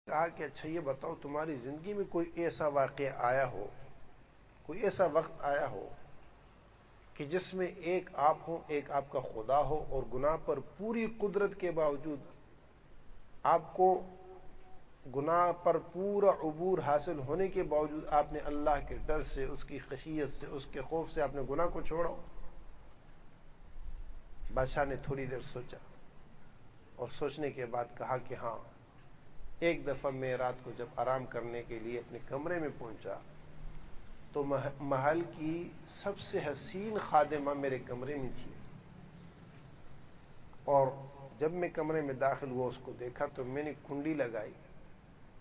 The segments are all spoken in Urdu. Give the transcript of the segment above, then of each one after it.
کہا کہ اچھا یہ بتاؤ تمہاری زندگی میں کوئی ایسا واقعہ آیا ہو، کوئی ایسا وقت آیا ہو کہ جس میں ایک آپ ہو، ایک آپ کا خدا ہو، اور گناہ پر پوری قدرت کے باوجود آپ کو گناہ پر پورا عبور حاصل ہونے کے باوجود آپ نے اللہ کے ڈر سے، اس کی خشیت سے، اس کے خوف سے آپ نے گناہ کو چھوڑا ہو؟ بادشاہ نے تھوڑی دیر سوچا اور سوچنے کے بعد کہا کہ ہاں، ایک دفعہ میں رات کو جب آرام کرنے کے لیے اپنے کمرے میں پہنچا تو محل کی سب سے حسین خادمہ میرے کمرے میں تھی، اور جب میں کمرے میں داخل ہوا اس کو دیکھا تو میں نے کنڈی لگائی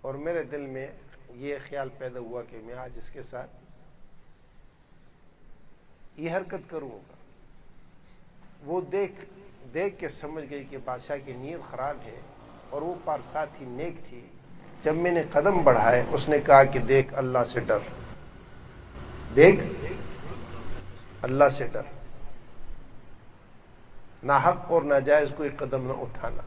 اور میرے دل میں یہ خیال پیدا ہوا کہ میں آج اس کے ساتھ یہ حرکت کروں گا۔ وہ دیکھ کے سمجھ گئی کہ بادشاہ کی نیت خراب ہے، اور وہ پارسا تھی، نیک تھی۔ جب میں نے قدم بڑھائے اس نے کہا کہ دیکھ اللہ سے ڈر، دیکھ اللہ سے ڈر، ناحق اور ناجائز کوئی قدم نہ اٹھانا۔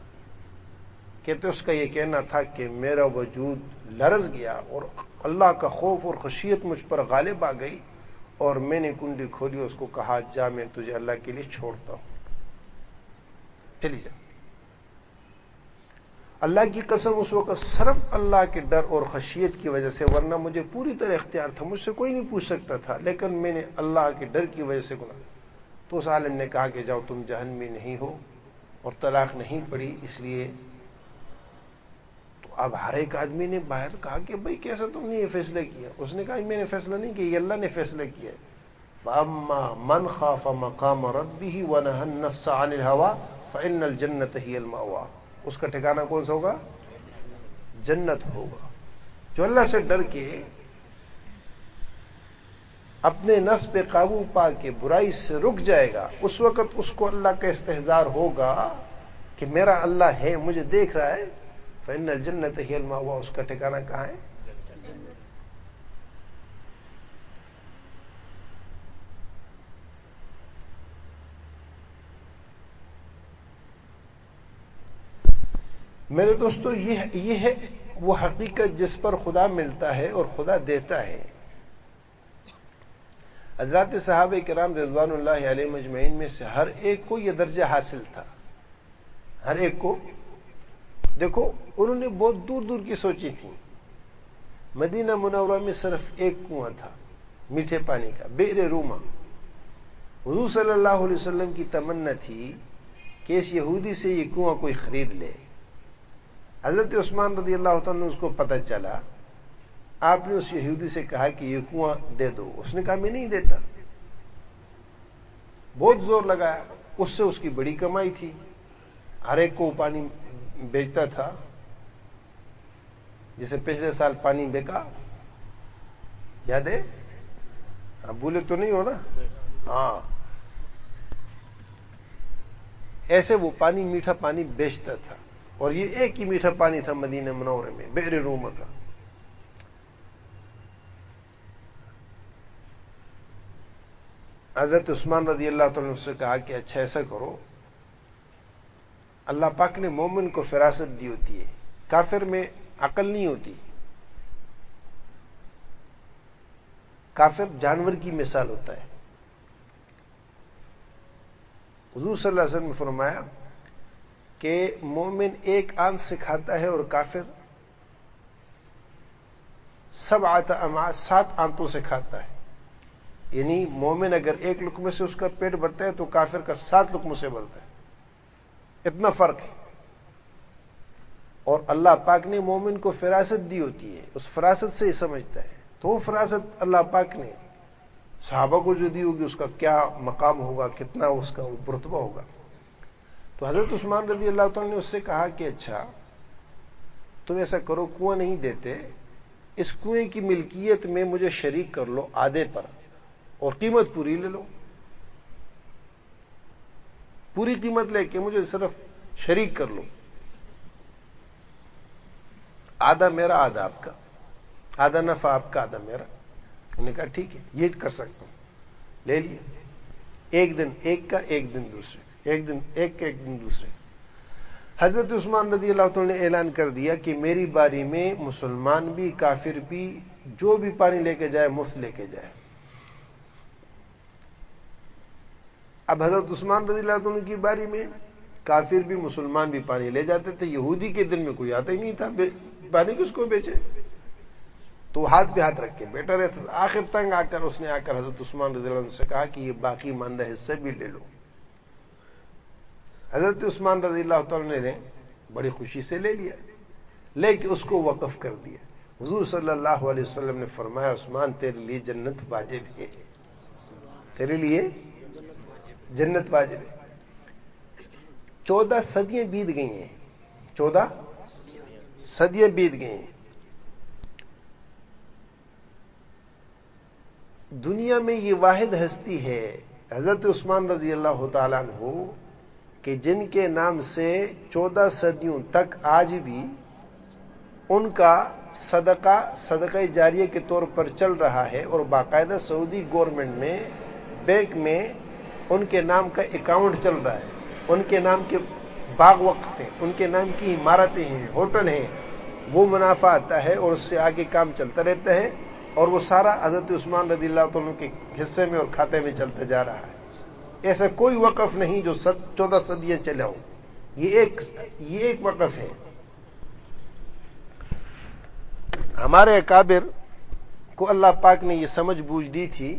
کہتے اس کا یہ کہنا تھا کہ میرا وجود لرز گیا اور اللہ کا خوف اور خشیت مجھ پر غالب آ گئی، اور میں نے کنڈی کھولی، اس کو کہا جا میں تجھے اللہ کے لیے چھوڑتا ہوں، چلی جا۔ اللہ کی قسم اس وقت صرف اللہ کے ڈر اور خشیت کی وجہ سے، ورنہ مجھے پوری طرح اختیار تھا، مجھ سے کوئی نہیں پوچھ سکتا تھا، لیکن میں نے اللہ کے ڈر کی وجہ سے گناہ۔ تو اس عالم نے کہا کہ جاؤ تم جہنمی نہیں ہو، اور طلاق نہیں پڑی اس لیے۔ تو اب ہر ایک آدمی نے باہر کہا کہ بھئی کیسا تم نے یہ فیصلہ کیا؟ اس نے کہا میں نے فیصلہ نہیں کیا، یہ اللہ نے فیصلہ کیا ہے۔ فَأَمَّا مَنْ خَافَ مَقَامَ رَبِّهِ وَنَهَى النَّفْسَ عَنِ الْهَوَىٰ فَإِنَّ الْجَنَّةَ هِيَ الْمَأْوَىٰ۔ اس کا ٹھکانہ کون سا ہوگا؟ جنت ہوگا۔ جو اللہ سے ڈر کے اپنے نفس پہ قابو پا کے برائی سے رک جائے گا، اس وقت اس کو اللہ کا استحضار ہوگا کہ میرا اللہ ہے، مجھے دیکھ رہا ہے۔ فَإِنَّ الْجَنَّةَ هِيَ الْمَأْوَىٰ، اس کا ٹھکانہ کہاں ہے؟ میرے دوستو، یہ ہے وہ حقیقت جس پر خدا ملتا ہے اور خدا دیتا ہے۔ حضرات صحابہ کرام رضوان اللہ علیہ مجمعین میں سے ہر ایک کو یہ درجہ حاصل تھا، ہر ایک کو۔ دیکھو انہوں نے بہت دور دور کی سوچی تھی۔ مدینہ منورہ میں صرف ایک کنواں تھا میٹھے پانی کا، بئر روما۔ حضور صلی اللہ علیہ وسلم کی تمنا تھی کہ اس یہودی سے یہ کنواں کوئی خرید لے۔ حضرت عثمان رضی اللہ تعالیٰ اس کو پتہ چلا، آپ نے اس یہودی سے کہا کہ یہ کنواں دے دو، اس نے کہا میں نہیں دیتا۔ بہت زور لگایا، اس سے اس کی بڑی کمائی تھی، ہر ایک کو پانی بیچتا تھا۔ جیسے پچھلے سال پانی بیکا، یاد ہے؟ آپ بھولے تو نہیں ہو نا؟ ہاں، ایسے وہ پانی، میٹھا پانی بیچتا تھا، اور یہ ایک ہی میٹھا پانی تھا مدینہ منورہ میں، بئر روما کا۔ حضرت عثمان رضی اللہ تعالیٰ عنہ سے کہا کہ اچھا ایسا کرو، اللہ پاک نے مومن کو فراست دی ہوتی ہے، کافر میں عقل نہیں ہوتی۔ کافر جانور کی مثال ہوتا ہے۔ حضور صلی اللہ علیہ وسلم نے فرمایا کہ مومن ایک آنت سے کھاتا ہے اور کافر 7 امعاء، 7 آنتوں سے کھاتا ہے۔ یعنی مومن اگر ایک لقمے سے اس کا پیٹ بھرتا ہے تو کافر کا 7 لقموں سے بھرتا ہے، اتنا فرق ہے۔ اور اللہ پاک نے مومن کو فراست دی ہوتی ہے، اس فراست سے ہی سمجھتا ہے۔ تو وہ فراست اللہ پاک نے صحابہ کو جو دی ہوگی، اس کا کیا مقام ہوگا، کتنا اس کا رتبہ ہوگا۔ تو حضرت عثمان رضی اللہ تعالیٰ نے اس سے کہا کہ اچھا تم ایسا کرو، کنواں نہیں دیتے، اس کنویں کی ملکیت میں مجھے شریک کر لو آدھے پر، اور قیمت پوری لے لو، پوری قیمت لے کے مجھے صرف شریک کر لو، آدھا میرا آدھا آپ کا، آدھا نفع آپ کا آدھا میرا۔ انہوں نے کہا ٹھیک ہے، یہ کر سکتا ہوں، لے لیا۔ ایک دن ایک کا، ایک دن دوسرے کا، ایک دن ایک کا، ایک دن دوسرے کا۔ حضرت عثمان رضی اللہ تعالیٰ نے اعلان کر دیا کہ میری باری میں مسلمان بھی کافر بھی جو بھی پانی لے کے جائے مفت لے کے جائے۔ اب حضرت عثمان رضی اللہ عنہ کی باری میں کافر بھی مسلمان بھی پانی لے جاتے تھے، یہودی کے دل میں کوئی آتا ہی نہیں تھا پانی کس کو بیچے، تو ہاتھ پہ ہاتھ رکھ کے بیٹھا رہتا تھا۔ آخر تنگ آ کر اس نے آ کر حضرت عثمان رضی اللہ عنہ سے کہا کہ یہ باقی ماندہ حصے بھی لے لو۔ حضرت عثمان رضی اللہ تعالیٰ نے بڑی خوشی سے لے لیا، لے کے اس کو وقف کر دیا۔ حضور صلی اللہ علیہ وسلم نے فرمایا عثمان تیرے لیے جنت واجب ہے، تیرے لیے جنت واجب ہے۔ 14 صدیاں بیت گئی ہیں، 14 صدیاں بیت گئی ہیں۔ دنیا میں یہ واحد ہستی ہے حضرت عثمان رضی اللہ تعالیٰ عنہ کہ جن کے نام سے 14 صدیوں تک آج بھی ان کا صدقہ جاریہ کے طور پر چل رہا ہے، اور باقاعدہ سعودی گورنمنٹ نے بینک میں ان کے نام کا اکاؤنٹ چل رہا ہے، ان کے نام کے باغ وقف ہیں، ان کے نام کی عمارتیں ہیں، ہوٹل ہیں، وہ منافع آتا ہے اور اس سے آگے کام چلتا رہتا ہے، اور وہ سارا حضرت عثمان رضی اللہ عنہ کے حصے میں اور کھاتے میں چلتا جا رہا ہے۔ ایسا کوئی وقف نہیں جو 14 صدیاں چلا ہو، یہ ایک وقف ہے۔ ہمارے اکابر کو اللہ پاک نے یہ سمجھ بوجھ دی تھی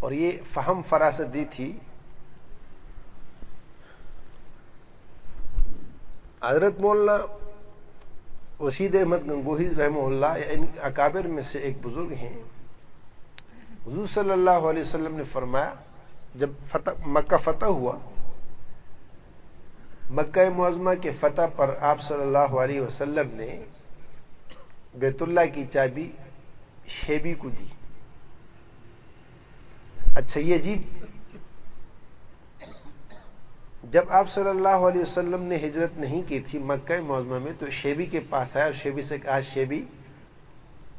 اور یہ فہم فراست دی تھی۔ حضرت مولانا رشید احمد گنگوہی رحمہ اللہ ان اکابر میں سے ایک بزرگ ہیں۔ حضور صلی اللہ علیہ وسلم نے فرمایا جب مکہ فتح ہوا، مکہ معظمہ کے فتح پر آپ صلی اللہ علیہ وسلم نے بیت اللہ کی چابی شیبی کو دی۔ اچھا یہ عجیب، جب آپ صلی اللہ علیہ وسلم نے ہجرت نہیں کی تھی مکہ معظمہ میں، تو شیبی کے پاس آیا اور شیبی سے کہا شیبی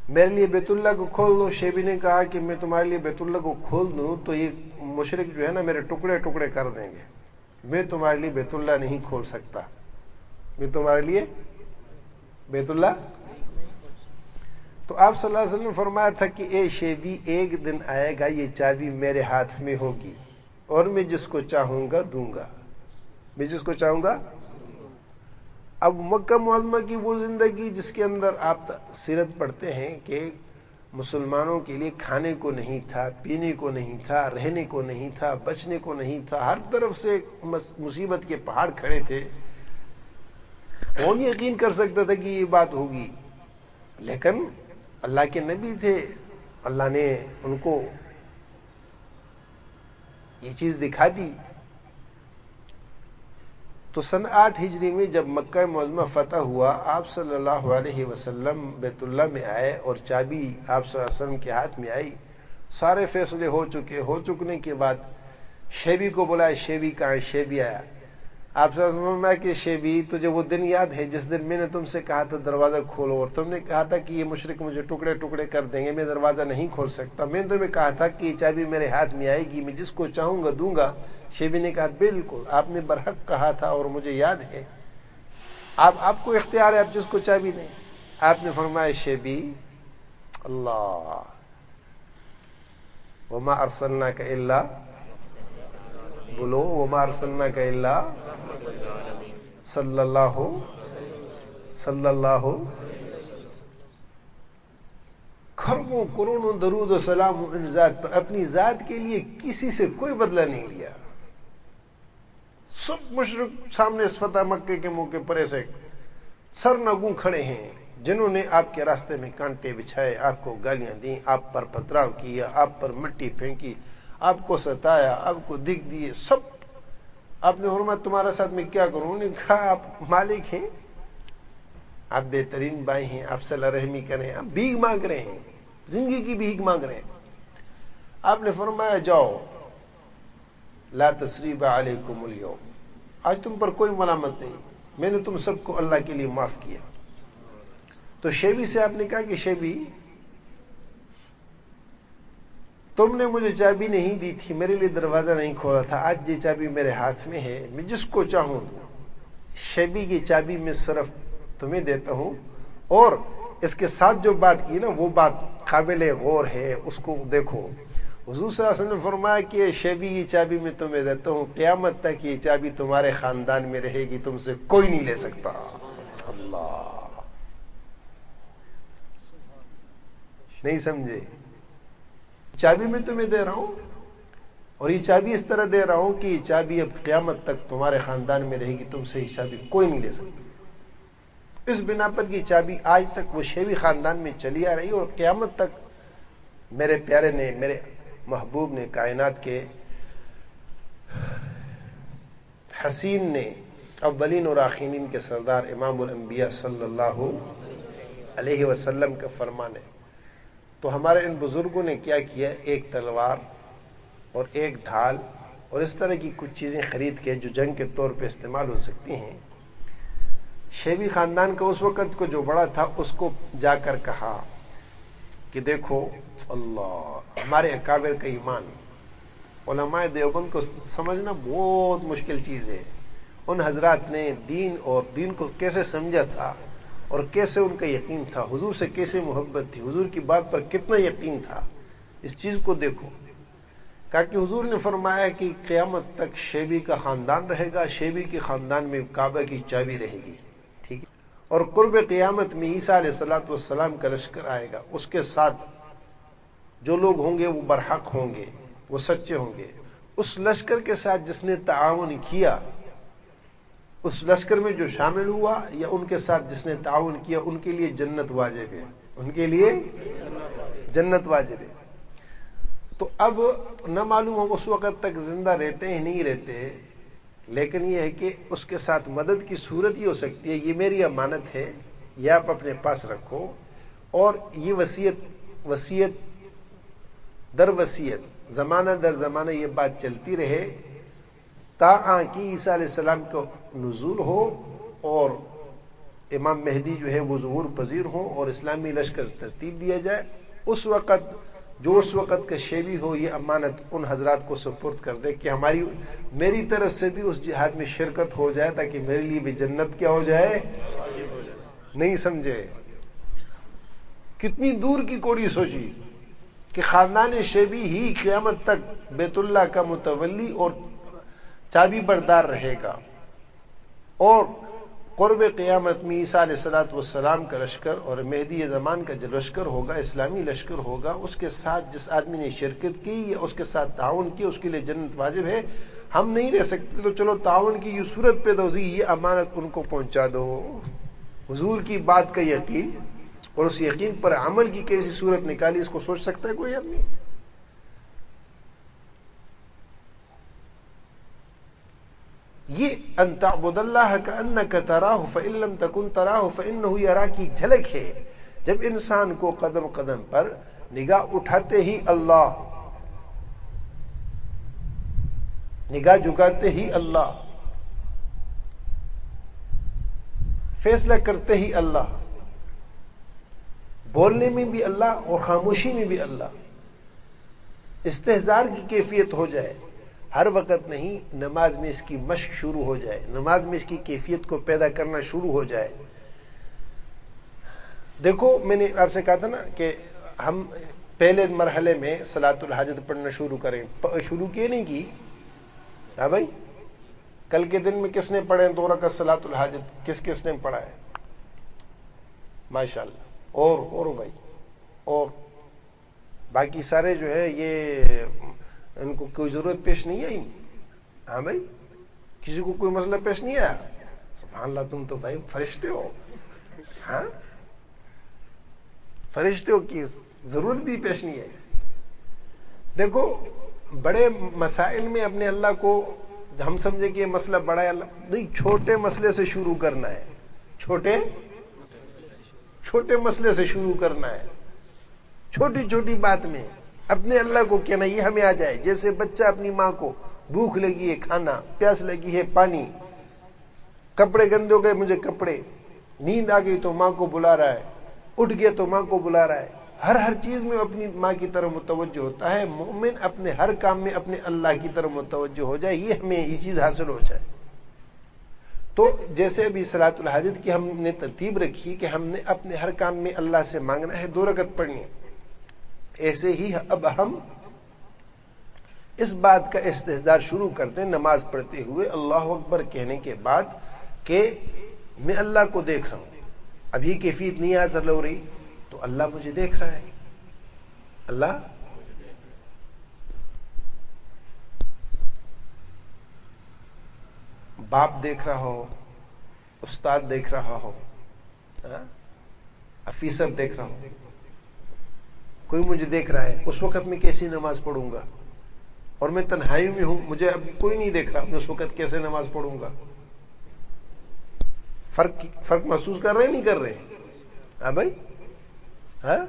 میرے لیے بیت اللہ کو کھول دو۔ شیبی نے کہا کہ میں تمہارے لیے بیت اللہ کو کھول دوں تو یہ مشرک جو ہے نا میرے ٹکڑے ٹکڑے کر دیں گے، میں تمہارے لیے بیت اللہ نہیں کھول سکتا، میں تمہارے لیے بیت اللہ۔ تو آپ صلی اللہ علیہ وسلم نے فرمایا تھا کہ اے شیبی ایک دن آئے گا یہ چابی میرے ہاتھ میں ہوگی اور میں جس کو چاہوں گا دوں گا، میں جس کو چاہوں گا۔ اب مکہ معظمہ کی وہ زندگی جس کے اندر آپ سیرت پڑھتے ہیں کہ مسلمانوں کے لیے کھانے کو نہیں تھا، پینے کو نہیں تھا، رہنے کو نہیں تھا، بچنے کو نہیں تھا، ہر طرف سے مصیبت کے پہاڑ کھڑے تھے۔ کون یقین کر سکتا تھا کہ یہ بات ہوگی؟ لیکن اللہ کے نبی تھے، اللہ نے ان کو یہ چیز دکھا دی۔ تو سن 8 ہجری میں جب مکہ معظمہ فتح ہوا، آپ صلی اللہ علیہ وسلم بیت اللہ میں آئے اور چابی آپ صلی اللہ علیہ وسلم کے ہاتھ میں آئی، سارے فیصلے ہو چکنے کے بعد شیبی کو بلایا، شیبی کہاں ہے؟ شیبی آیا۔ آپ صلی اللہ علیہ وسلم کہ شیبی تجھے وہ دن یاد ہے جس دن میں نے تم سے کہا تھا دروازہ کھولو اور تم نے کہا تھا کہ یہ مشرک مجھے ٹکڑے ٹکڑے کر دیں گے، میں دروازہ نہیں کھول سکتا، میں نے تمہیں کہا تھا کہ یہ چابی میرے ہاتھ میں آئے گی، میں جس کو چاہوں گا دوں گا۔ شیبی نے کہا بالکل آپ نے برحق کہا تھا اور مجھے یاد ہے، آپ کو اختیار ہے، آپ جس کو چابی دیں۔ آپ نے فرمایا شیبی اللہ وما ارسلناک الا، بولو وما ارسلناک الا صلی اللہ کھربوں کروڑوں درود و سلام ان ذات پر، اپنی ذات کے لیے کسی سے کوئی بدلہ نہیں لیا۔ سب مشرک سامنے اس فتح مکے کے موقع پر ایسے سرنگوں کھڑے ہیں جنہوں نے آپ کے راستے میں کانٹے بچھائے، آپ کو گالیاں دیں، آپ پر پتھراؤ کیا، آپ پر مٹی پھینکی، آپ کو ستایا، آپ کو دکھ دیے، سب۔ آپ نے فرمایا تمہارے ساتھ میں کیا کروں؟ انہوں نے کہا آپ مالک ہیں، آپ بہترین بھائی ہیں، آپ صلہ رحمی کریں، آپ بھیک مانگ رہے ہیں، زندگی کی بھیک مانگ رہے ہیں۔ آپ نے فرمایا جاؤ لا تثریب علیکم اليوم، آج تم پر کوئی ملامت نہیں، میں نے تم سب کو اللہ کے لیے معاف کیا۔ تو شیبی سے آپ نے کہا کہ شیبی تم نے مجھے چابی نہیں دی تھی، میرے لیے دروازہ نہیں کھولا تھا، آج یہ چابی میرے ہاتھ میں ہے، میں جس کو چاہوں دوں۔ شیبی کی چابی میں صرف تمہیں دیتا ہوں، اور اس کے ساتھ جو بات کی نا وہ بات قابل غور ہے، اس کو دیکھو۔ حضور صلی اللہ علیہ وسلم نے فرمایا کہ شیبی کی چابی میں تمہیں دیتا ہوں، قیامت تک یہ چابی تمہارے خاندان میں رہے گی، تم سے کوئی نہیں لے سکتا۔ اللہ، نہیں سمجھے؟ چابی میں تمہیں دے رہا ہوں، اور یہ چابی اس طرح دے رہا ہوں کہ یہ چابی اب قیامت تک تمہارے خاندان میں رہے گی، تم سے یہ چابی کوئی نہیں لے سکتا۔ اس بنا پر یہ چابی آج تک وہ شیبی خاندان میں چلی آ رہی، اور قیامت تک میرے پیارے نے، میرے محبوب نے، کائنات کے حسین نے، اولین اور آخرین کے سردار امام الانبیاء صلی اللہ علیہ وسلم کا فرمان ہے۔ تو ہمارے ان بزرگوں نے کیا کیا، ایک تلوار اور ایک ڈھال اور اس طرح کی کچھ چیزیں خرید کے جو جنگ کے طور پہ استعمال ہو سکتی ہیں، شیبی خاندان کا اس وقت کو جو بڑا تھا اس کو جا کر کہا کہ دیکھو اللہ، ہمارے اکابر کا ایمان، علماء دیوبند کو سمجھنا بہت مشکل چیز ہے۔ ان حضرات نے دین اور دین کو کیسے سمجھا تھا، اور کیسے ان کا یقین تھا، حضور سے کیسے محبت تھی، حضور کی بات پر کتنا یقین تھا، اس چیز کو دیکھو۔ کہا کہ حضور نے فرمایا کہ قیامت تک شیبی کا خاندان رہے گا، شیبی کے خاندان میں کعبہ کی چابی رہے گی، ٹھیک ہے، اور قرب قیامت میں عیسیٰ علیہ السلام کا لشکر آئے گا، اس کے ساتھ جو لوگ ہوں گے وہ برحق ہوں گے، وہ سچے ہوں گے۔ اس لشکر کے ساتھ جس نے تعاون کیا، اس لشکر میں جو شامل ہوا یا ان کے ساتھ جس نے تعاون کیا، ان کے لیے جنت واجب ہے، ان کے لیے جنت واجب ہے۔ تو اب نہ معلوم ہم اس وقت تک زندہ رہتے ہیں نہیں رہتے، لیکن یہ ہے کہ اس کے ساتھ مدد کی صورت یہ ہو سکتی ہے، یہ میری امانت ہے، یہ آپ اپنے پاس رکھو، اور یہ وصیت در وصیت، زمانہ در زمانہ یہ بات چلتی رہے تا کہ عیسیٰ علیہ السلام کو نزول ہو اور امام مہدی جو ہے وہ ظہور پذیر ہو اور اسلامی لشکر ترتیب دیا جائے۔ اس وقت جو اس وقت کا شیبی ہو یہ امانت ان حضرات کو سپرد کر دے کہ میری طرف سے بھی اس جہاد میں شرکت ہو جائے، تاکہ میرے لیے بھی جنت کیا ہو جائے، نہیں سمجھے؟ کتنی دور کی کوڑی سوچی کہ خاندان شیبی ہی قیامت تک بیت اللہ کا متولی اور چابی بردار رہے گا، اور قرب قیامت میں عیسیٰ علیہ السلام کا لشکر اور مہدی زمان کا جو لشکر ہوگا، اسلامی لشکر ہوگا، اس کے ساتھ جس آدمی نے شرکت کی یا اس کے ساتھ تعاون کی، اس کے لیے جنت واجب ہے۔ ہم نہیں رہ سکتے تو چلو تعاون کی یہ صورت پیدا ہوئی، یہ امانت ان کو پہنچا دو۔ حضور کی بات کا یقین اور اس یقین پر عمل کی کیسی صورت نکالی، اس کو سوچ سکتا ہے کوئی آدمی؟ یہ ان تعبد اللہ کأنک تراہ فإن لم تکن تراہ فإنہ یراک کی جھلک ہے۔ جب انسان کو قدم قدم پر نگاہ اٹھاتے ہی اللہ، نگاہ جھکاتے ہی اللہ، فیصلہ کرتے ہی اللہ، بولنے میں بھی اللہ اور خاموشی میں بھی اللہ، استحضار کی کیفیت ہو جائے، ہر وقت نہیں، نماز میں اس کی مشق شروع ہو جائے، نماز میں اس کی کیفیت کو پیدا کرنا شروع ہو جائے۔ دیکھو میں نے آپ سے کہا تھا نا کہ ہم پہلے مرحلے میں صلاۃ الحاجت پڑھنا شروع کریں، شروع کیے نہیں کی؟ ہاں بھائی، کل کے دن میں کس نے پڑھے 2 رکعت صلاۃ الحاجت؟ کس نے پڑھا ہے؟ ماشاءاللہ۔ اور بھائی، اور باقی سارے جو ہے یہ ان کو کوئی ضرورت پیش نہیں آئی؟ ہاں بھائی، کسی کو کوئی مسئلہ پیش نہیں آیا؟ سبحان اللہ، تم تو بھائی فرشتے ہو، ہاں فرشتے ہو، کی ضرورت ہی پیش نہیں آئی۔ دیکھو بڑے مسائل میں اپنے اللہ کو ہم سمجھے کہ یہ مسئلہ بڑا ہے، اللہ نہیں، چھوٹے مسئلے سے شروع کرنا ہے، چھوٹے مسئلے سے شروع کرنا ہے، چھوٹی چھوٹی بات میں اپنے اللہ کو کہنا، یہ ہمیں آ جائے۔ جیسے بچہ اپنی ماں کو بھوک لگی ہے کھانا، پیاس لگی ہے پانی، کپڑے گندے ہو گئے مجھے کپڑے، نیند آ گئی تو ماں کو بلا رہا ہے، اٹھ گیا تو ماں کو بلا رہا ہے، ہر چیز میں اپنی ماں کی طرف متوجہ ہوتا ہے۔ مومن اپنے ہر کام میں اپنے اللہ کی طرف متوجہ ہو جائے، یہ ہمیں یہ چیز حاصل ہو جائے تو جیسے ابھی صلاۃ الحاجت کی ہم نے ترتیب رکھی کہ ہم نے اپنے ہر کام میں اللہ سے مانگنا ہے، 2 رکعت پڑھنی ہے، ایسے ہی اب ہم اس بات کا استحضار شروع کرتے ہیں نماز پڑھتے ہوئے اللہ اکبر کہنے کے بعد کہ میں اللہ کو دیکھ رہا ہوں. اب یہ کیفیت نہیں حاصل ہو رہی تو اللہ مجھے دیکھ رہا ہے. اللہ باپ دیکھ رہا ہو، استاد دیکھ رہا ہو، افیسر دیکھ رہا ہو، کوئی مجھے دیکھ رہا ہے، اس وقت میں کیسی نماز پڑھوں گا؟ اور میں تنہائی میں ہوں، مجھے اب کوئی نہیں دیکھ رہا، میں اس وقت کیسے نماز پڑھوں گا؟ فرق محسوس کر رہے نہیں کر رہے؟ ہاں بھائی، ہاں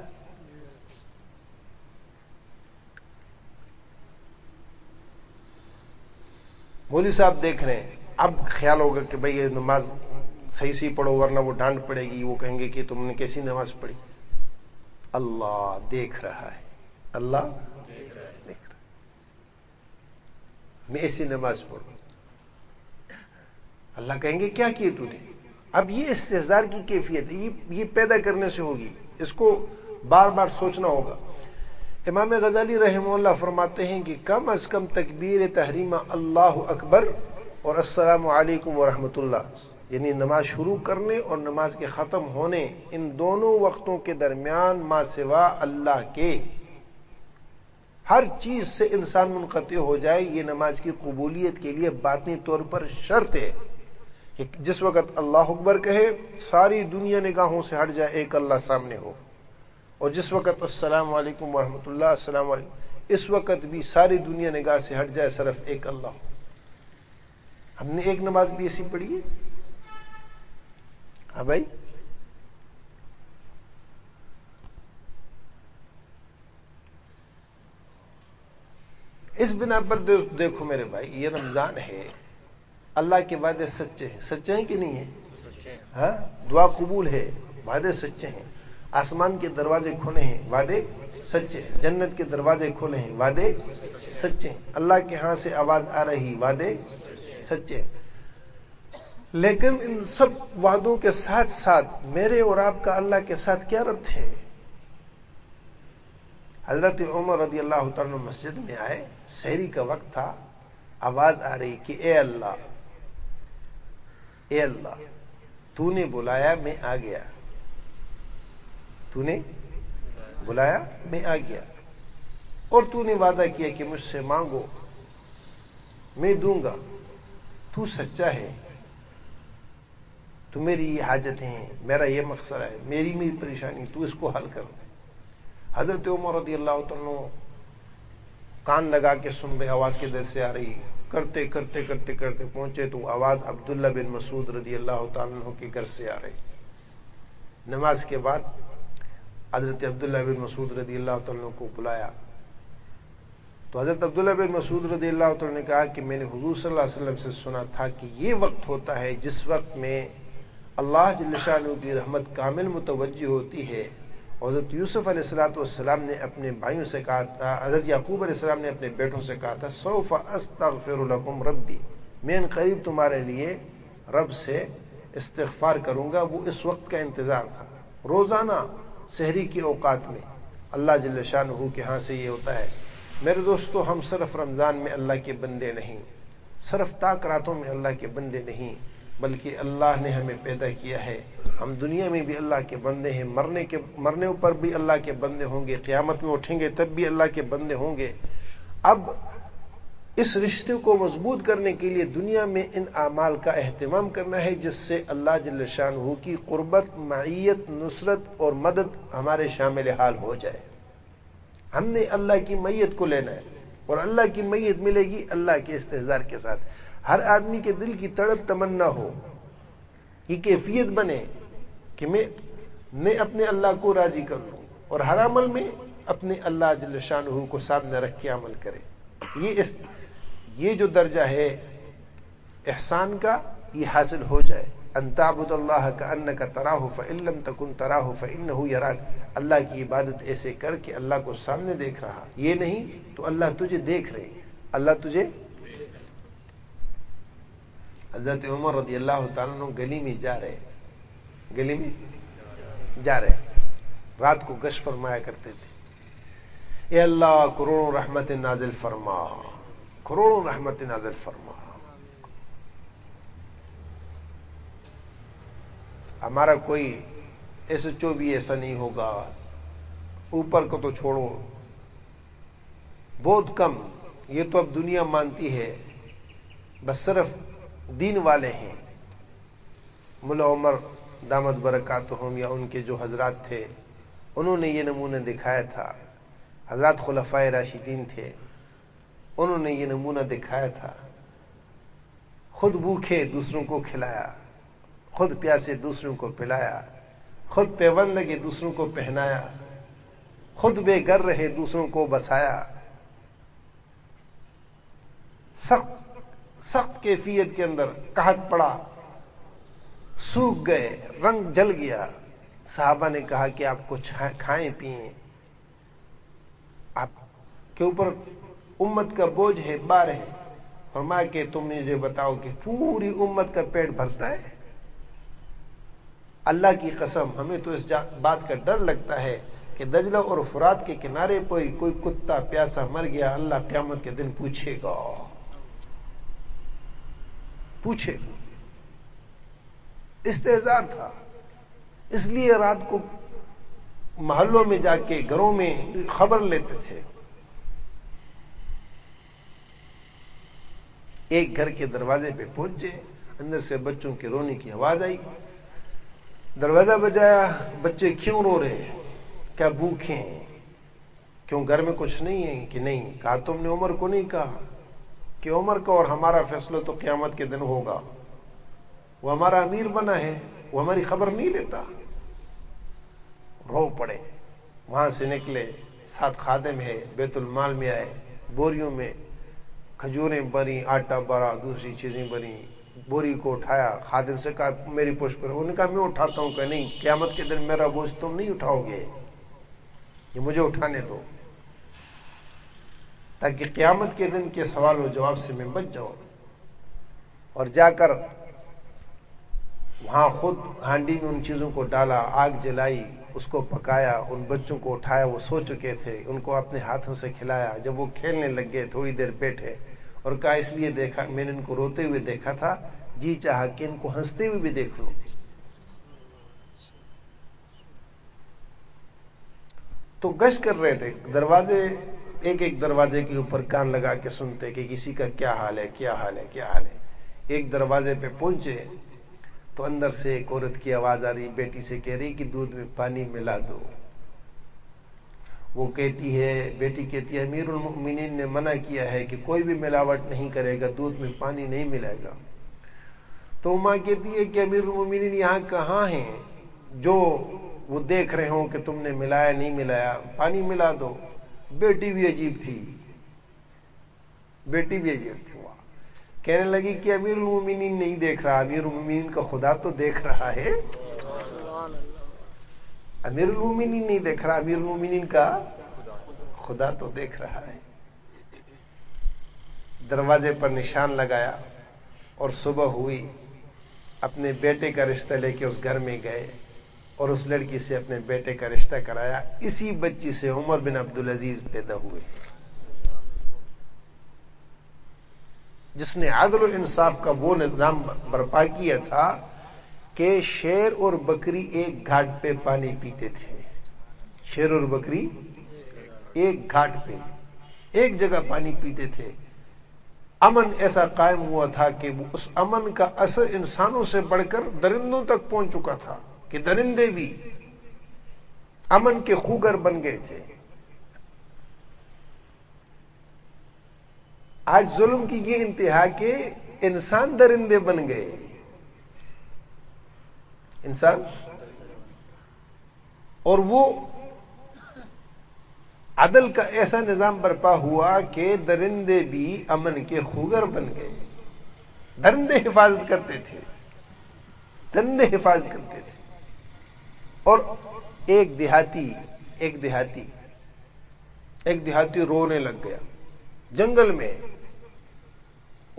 مولوی صاحب دیکھ رہے ہیں، اب خیال ہوگا کہ بھئی یہ نماز صحیح سے پڑھو ورنہ وہ ڈانٹ پڑے گی، وہ کہیں گے کہ تم نے کیسی نماز پڑھی. اللہ دیکھ رہا ہے، اللہ دیکھ رہا ہے، میں ایسی نماز پڑھوں. اللہ کہیں گے کیا کیے تو نے؟ اب یہ استحضار کی کیفیت یہ پیدا کرنے سے ہوگی، اس کو بار بار سوچنا ہوگا. امام غزالی رحمہ اللہ فرماتے ہیں کہ کم از کم تکبیر تحریمہ اللہ اکبر اور السلام علیکم ورحمۃ اللہ، یعنی نماز شروع کرنے اور نماز کے ختم ہونے، ان دونوں وقتوں کے درمیان ما سوا اللہ کے ہر چیز سے انسان منقطع ہو جائے، یہ نماز کی قبولیت کے لیے باطنی طور پر شرط ہے. جس وقت اللہ اکبر کہے ساری دنیا نگاہوں سے ہٹ جائے، ایک اللہ سامنے ہو، اور جس وقت السلام علیکم ورحمۃ اللہ، السلام علیکم، اس وقت بھی ساری دنیا نگاہ سے ہٹ جائے، صرف ایک اللہ ہو. ہم نے ایک نماز بھی ایسی پڑھی ہے؟ ہاں بھائی، اس بنا پر دیکھو میرے بھائی، یہ رمضان ہے، اللہ کے وعدے سچے ہیں. سچے ہیں کہ نہیں ہیں؟ ہاں، دعا قبول ہے، وعدے سچے ہیں. آسمان کے دروازے کھلے ہیں، وعدے سچے ہیں. جنت کے دروازے کھلے ہیں، وعدے سچے ہیں. اللہ کے ہاں سے آواز آ رہی، وعدے سچے ہیں. لیکن ان سب وعدوں کے ساتھ ساتھ میرے اور آپ کا اللہ کے ساتھ کیا ربط ہے؟ حضرت عمر رضی اللہ تعالیٰ مسجد میں آئے، سحری کا وقت تھا، آواز آ رہی کہ اے اللہ، اے اللہ، تو نے بلایا میں آ گیا، تو نے بلایا میں آ گیا، اور تو نے وعدہ کیا کہ مجھ سے مانگو میں دوں گا، تو سچا ہے، تو میری یہ حاجتیں ہیں، میرا یہ مقصد ہے، میری پریشانی تو اس کو حل کر دے. حضرت عمر رضی اللہ تعالیٰ کان لگا کے سن رہے، آواز کدھر سے آ رہی، کرتے کرتے کرتے کرتے پہنچے تو آواز عبداللہ بن مسعود رضی اللہ تعالیٰ عنہ کے گھر سے آ رہی. نماز کے بعد حضرت عبداللہ بن مسعود رضی اللہ تعالیٰ عنہ کو بلایا تو حضرت عبداللہ بن مسعود رضی اللہ تعالیٰ نے کہا کہ میں نے حضور صلی اللہ علیہ وسلم سے سنا تھا کہ یہ وقت ہوتا ہے جس وقت میں اللہ جل شانہ کی رحمت کامل متوجہ ہوتی ہے. حضرت یوسف علیہ السلام نے اپنے بھائیوں سے کہا تھا، حضرت یعقوب علیہ السلام نے اپنے بیٹوں سے کہا تھا سوف استغفر لکم ربی، میں ان قریب تمہارے لیے رب سے استغفار کروں گا. وہ اس وقت کا انتظار تھا. روزانہ سحری کے اوقات میں اللہ جل شانہ کے ہاں سے یہ ہوتا ہے. میرے دوستو، ہم صرف رمضان میں اللہ کے بندے نہیں، صرف تاک راتوں میں اللہ کے بندے نہیں، بلکہ اللہ نے ہمیں پیدا کیا ہے، ہم دنیا میں بھی اللہ کے بندے ہیں، مرنے پر بھی اللہ کے بندے ہوں گے، قیامت میں اٹھیں گے تب بھی اللہ کے بندے ہوں گے. اب اس رشتے کو مضبوط کرنے کے لیے دنیا میں ان اعمال کا اہتمام کرنا ہے جس سے اللہ جل شانہ کی قربت، معیت، نصرت اور مدد ہمارے شامل حال ہو جائے. ہم نے اللہ کی معیت کو لینا ہے، اور اللہ کی معیت ملے گی اللہ کے استحضار کے ساتھ. ہر آدمی کے دل کی تڑپ تمنا ہو، یہ کیفیت بنے کہ میں اپنے اللہ کو راضی کر لوں، اور ہر عمل میں اپنے اللہ جل شانہ کو سامنے رکھ کے عمل کرے. یہ جو درجہ ہے احسان کا، یہ حاصل ہو جائے. ان تعبد اللہ کأنک تراہ فإن لم تکن تراہ فإنہ یراک. اللہ کی عبادت ایسے کر کہ اللہ کو سامنے دیکھ رہا، یہ نہیں تو اللہ تجھے دیکھ رہے. اللہ تجھے حضرت عمر رضی اللہ تعالیٰ عنہ گلی میں جا رہے رات کو گشت فرمایا کرتے تھے. اے اللہ کروڑوں رحمت نازل فرما، کروڑوں رحمت نازل فرما. ہمارا کوئی SHO بھی ایسا نہیں ہوگا، اوپر کو تو چھوڑو، بہت کم. یہ تو اب دنیا مانتی ہے، بس صرف دین والے ہیں. ملا عمر دامت برکاتہم یا ان کے جو حضرات تھے انہوں نے یہ نمونہ دکھایا تھا. حضرات خلفائے راشدین تھے، انہوں نے یہ نمونہ دکھایا تھا. خود بھوکے دوسروں کو کھلایا، خود پیاسے دوسروں کو پلایا، خود پیوند لگے دوسروں کو پہنایا، خود بے گھر رہے دوسروں کو بسایا. سخت کیفیت کے اندر قحط پڑا، سوکھ گئے، رنگ جل گیا. صحابہ نے کہا کہ آپ کچھ کھائیں پئیں، آپ کے اوپر امت کا بوجھ ہے، بار ہے. فرمایا کہ تم مجھے بتاؤ کہ پوری امت کا پیٹ بھرتا ہے؟ اللہ کی قسم ہمیں تو اس بات کا ڈر لگتا ہے کہ دجلہ اور فرات کے کنارے پر کوئی کتا پیاسا مر گیا، اللہ قیامت کے دن پوچھے گا. استہزار تھا. اس لیے رات کو محلوں میں جا کے گھروں میں خبر لیتے تھے. ایک گھر کے دروازے پہ پہنچے، اندر سے بچوں کے رونے کی آواز آئی. دروازہ بجایا، بچے کیوں رو رہے ہیں؟ کیا بھوکے ہیں؟ کیوں گھر میں کچھ نہیں ہے؟ کہ نہیں. کہا تم نے عمر کو نہیں کہا کہ عمر کا اور ہمارا فیصلہ تو قیامت کے دن ہوگا، وہ ہمارا امیر بنا ہے، وہ ہماری خبر نہیں لیتا. رو پڑے. وہاں سے نکلے، 7 خادم ہے، بیت المال میں آئے، بوریوں میں کھجوریں بھری، آٹا بھرا، دوسری چیزیں بھری. بوری کو اٹھایا، خادم سے کہا میری پشت پر. انہوں نے کہا میں اٹھاتا ہوں. کہ نہیں، قیامت کے دن میرا بوجھ تم نہیں اٹھاؤ گے، یہ مجھے اٹھانے دو، تاکہ قیامت کے دن کے سوال و جواب سے میں بچ جاؤں. اور جا کر وہاں خود ہانڈی میں ان چیزوں کو ڈالا، آگ جلائی، اس کو پکایا، ان بچوں کو اٹھایا، وہ سو چکے تھے، ان کو اپنے ہاتھوں سے کھلایا. جب وہ کھیلنے لگ گئے تھوڑی دیر بیٹھے اور کہا اس لیے دیکھا، میں نے ان کو روتے ہوئے دیکھا تھا، جی چاہا کہ ان کو ہنستے ہوئے بھی دیکھ لوں. تو گشت کر رہے تھے، دروازے ایک دروازے کے اوپر کان لگا کے سنتے کہ کسی کا کیا حال ہے، کیا حال ہے، کیا حال ہے. ایک دروازے پہ پہنچے تو اندر سے ایک عورت کی آواز آ رہی، بیٹی سے کہہ رہی کہ دودھ میں پانی ملا دو. وہ کہتی ہے، بیٹی کہتی ہے امیر المؤمنین نے منع کیا ہے کہ کوئی بھی ملاوٹ نہیں کرے گا، دودھ میں پانی نہیں ملائے گا. تو ماں کہتی ہے کہ امیر المؤمنین یہاں کہاں ہیں جو وہ دیکھ رہے ہوں کہ تم نے ملایا نہیں ملایا، پانی ملا دو. بیٹی بھی عجیب تھی، وہاں کہنے لگی کہ امیر المومنین نہیں دیکھ رہا، امیر المومنین کا خدا تو دیکھ رہا ہے. امیر المومنین نہیں دیکھ رہا، امیر المومنین کا خدا تو دیکھ رہا ہے. دروازے پر نشان لگایا اور صبح ہوئی. اپنے بیٹے کا رشتہ لے کے اس گھر میں گئے اور اس لڑکی سے اپنے بیٹے کا رشتہ کرایا. اسی بچی سے عمر بن عبدالعزیز پیدا ہوئے، جس نے عدل و انصاف کا وہ نظام برپا کیا تھا کہ شیر اور بکری ایک گھاٹ پہ پانی پیتے تھے. شیر اور بکری ایک گھاٹ پہ ایک جگہ پانی پیتے تھے. امن ایسا قائم ہوا تھا کہ اس امن کا اثر انسانوں سے بڑھ کر درندوں تک پہنچ چکا تھا کہ درندے بھی امن کے خوگر بن گئے تھے. آج ظلم کی یہ انتہا کہ انسان درندے بن گئے. انسان، اور وہ عدل کا ایسا نظام برپا ہوا کہ درندے بھی امن کے خوگر بن گئے. درندے حفاظت کرتے تھے، درندے حفاظت کرتے تھے. اور ایک دیہاتی رونے لگ گیا جنگل میں.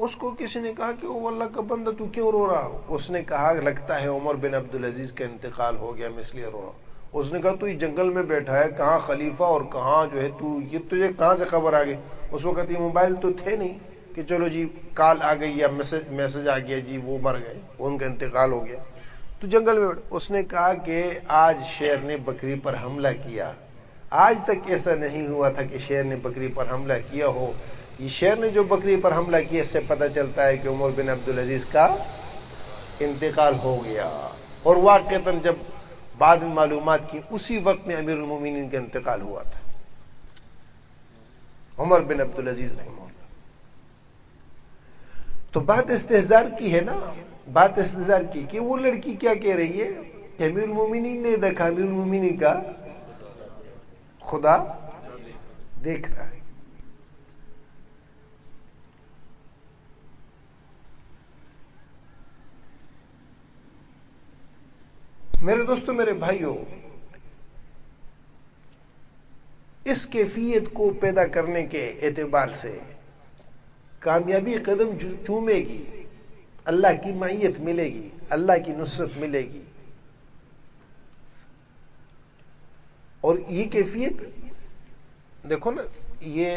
اس کو کسی نے کہا کہ او اللہ کا بندہ تو کیوں رو رہا؟ اس نے کہا لگتا ہے عمر بن عبدالعزیز کا انتقال ہو گیا، میں اس لیے رو رہا ہوں۔ اس نے کہا تو یہ جنگل میں بیٹھا ہے، کہاں خلیفہ اور کہاں جو ہے تو، یہ تجھے کہاں سے خبر آ گئی؟ اس وقت یہ موبائل تو تھے نہیں کہ چلو جی کال آ گئی یا میسج آ گیا جی وہ مر گئے، ان کا انتقال ہو گیا، تو جنگل میں بیٹھا۔ اس نے کہا کہ آج شیر نے بکری پر حملہ کیا، آج تک ایسا نہیں ہوا تھا کہ شیر نے بکری پر حملہ کیا ہو۔ یہ شیر نے جو بکری پر حملہ کیا، اس سے پتہ چلتا ہے کہ عمر بن عبدالعزیز کا انتقال ہو گیا۔ اور واقعتاً جب بعد میں معلومات کی، اسی وقت میں امیر المومنین کا انتقال ہوا تھا، عمر بن عبدالعزیز رحمہ اللہ۔ تو بات استحضار کی ہے نا، بات استحضار کی کہ وہ لڑکی کیا کہہ رہی ہے کہ امیر المومنین نے دیکھا، امیر المومنین کا خدا دیکھ رہا ہے۔ میرے دوستو، میرے بھائیوں، اس کیفیت کو پیدا کرنے کے اعتبار سے کامیابی قدم چومے گی، اللہ کی معیت ملے گی، اللہ کی نصرت ملے گی۔ اور یہ کیفیت دیکھو نا، یہ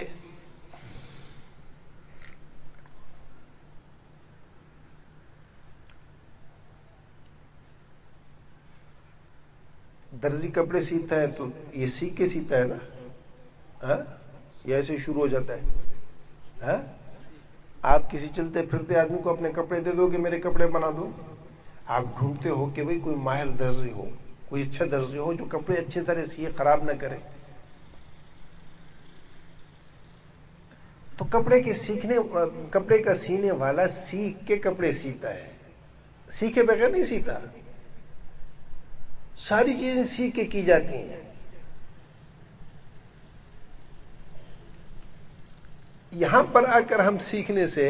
درزی کپڑے سیتا ہے تو یہ سیکھ کے سیتا ہے نا، یا ایسے شروع ہو جاتا ہے؟ آپ کسی چلتے پھرتے آدمی کو اپنے کپڑے دے دو کہ میرے کپڑے بنا دو، آپ ڈھونڈتے ہو کہ بھئی کوئی ماہر درزی ہو، کوئی اچھا درزی ہو جو کپڑے اچھی طرح سیے، خراب نہ کرے۔ تو کپڑے کا سینے والا سیکھ کے کپڑے سیتا ہے، سیکھے بغیر نہیں سیتا۔ ساری چیزیں سیکھ کے کی جاتی ہیں۔ یہاں پر آ کر ہم سیکھنے سے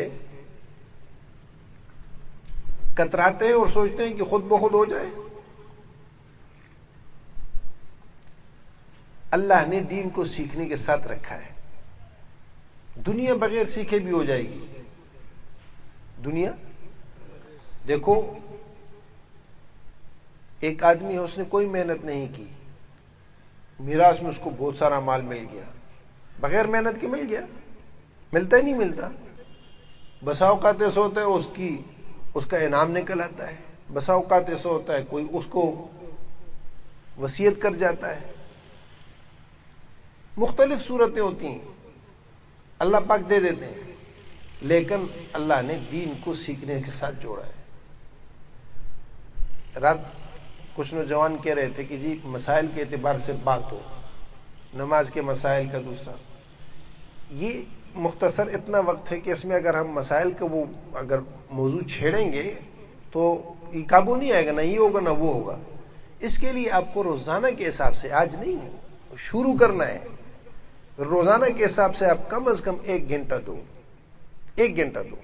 کتراتے ہیں اور سوچتے ہیں کہ خود بخود ہو جائے۔ اللہ نے دین کو سیکھنے کے ساتھ رکھا ہے۔ دنیا بغیر سیکھے بھی ہو جائے گی۔ دنیا دیکھو، ایک آدمی ہے، اس نے کوئی محنت نہیں کی، میراث میں اس کو بہت سارا مال مل گیا، بغیر محنت کے مل گیا؟ ملتا ہی نہیں ملتا۔ بسا اوقات ایسا ہوتا ہے اس کا انعام نکل آتا ہے، بسا اوقات ایسا ہوتا ہے کوئی اس کو وصیت کر جاتا ہے، مختلف صورتیں ہوتی ہیں، اللہ پاک دے دیتے ہیں۔ لیکن اللہ نے دین کو سیکھنے کے ساتھ جوڑا ہے۔ رات کچھ نوجوان کہہ رہے تھے کہ جی مسائل کے اعتبار سے بات ہو، نماز کے مسائل کا دوسرا، یہ مختصر اتنا وقت ہے کہ اس میں اگر ہم مسائل کا اگر موضوع چھیڑیں گے تو یہ قابو نہیں آئے گا، نہ یہ ہوگا نہ وہ ہوگا۔ اس کے لیے آپ کو روزانہ کے حساب سے، آج نہیں شروع کرنا ہے، روزانہ کے حساب سے آپ کم از کم 1 گھنٹہ دو، 1 گھنٹہ دو،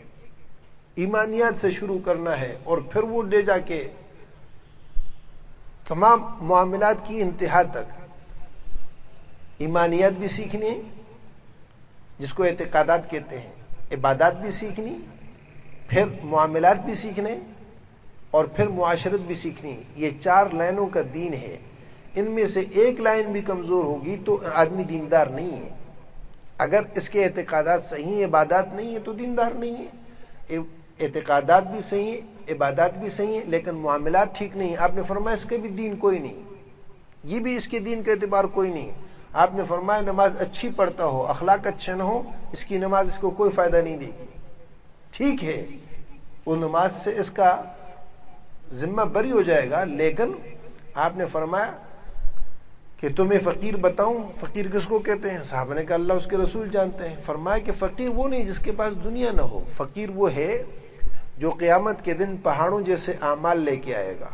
ایمانیات سے شروع کرنا ہے، اور پھر وہ لے جا کے تمام معاملات کی انتہا تک ایمانیات بھی سیکھنی، جس کو اعتقادات کہتے ہیں، عبادات بھی سیکھنی، پھر معاملات بھی سیکھنے، اور پھر معاشرت بھی سیکھنی۔ یہ 4 لائنوں کا دین ہے۔ ان میں سے ایک لائن بھی کمزور ہوگی تو آدمی دیندار نہیں ہے۔ اگر اس کے اعتقادات صحیح ہیں، عبادات نہیں ہیں، تو دیندار نہیں ہے۔ اعتقادات بھی صحیح ہیں، عبادات بھی صحیح ہیں، لیکن معاملات ٹھیک نہیں ہیں، آپ نے فرمایا اس کے بھی دین کوئی نہیں، یہ بھی اس کے دین کا اعتبار کوئی نہیں۔ آپ نے فرمایا نماز اچھی پڑھتا ہو، اخلاق اچھے نہ ہو، اس کی نماز اس کو کوئی فائدہ نہیں دے گی۔ ٹھیک ہے، وہ نماز سے اس کا ذمہ بری ہو جائے گا، لیکن آپ نے فرمایا کہ تمہیں فقیر بتاؤں؟ فقیر کس کو کہتے ہیں؟ صحابہ نے کہا اللہ اس کے رسول جانتے ہیں۔ فرمایا کہ فقیر وہ نہیں جس کے پاس دنیا نہ ہو، فقیر وہ ہے جو قیامت کے دن پہاڑوں جیسے اعمال لے کے آئے گا،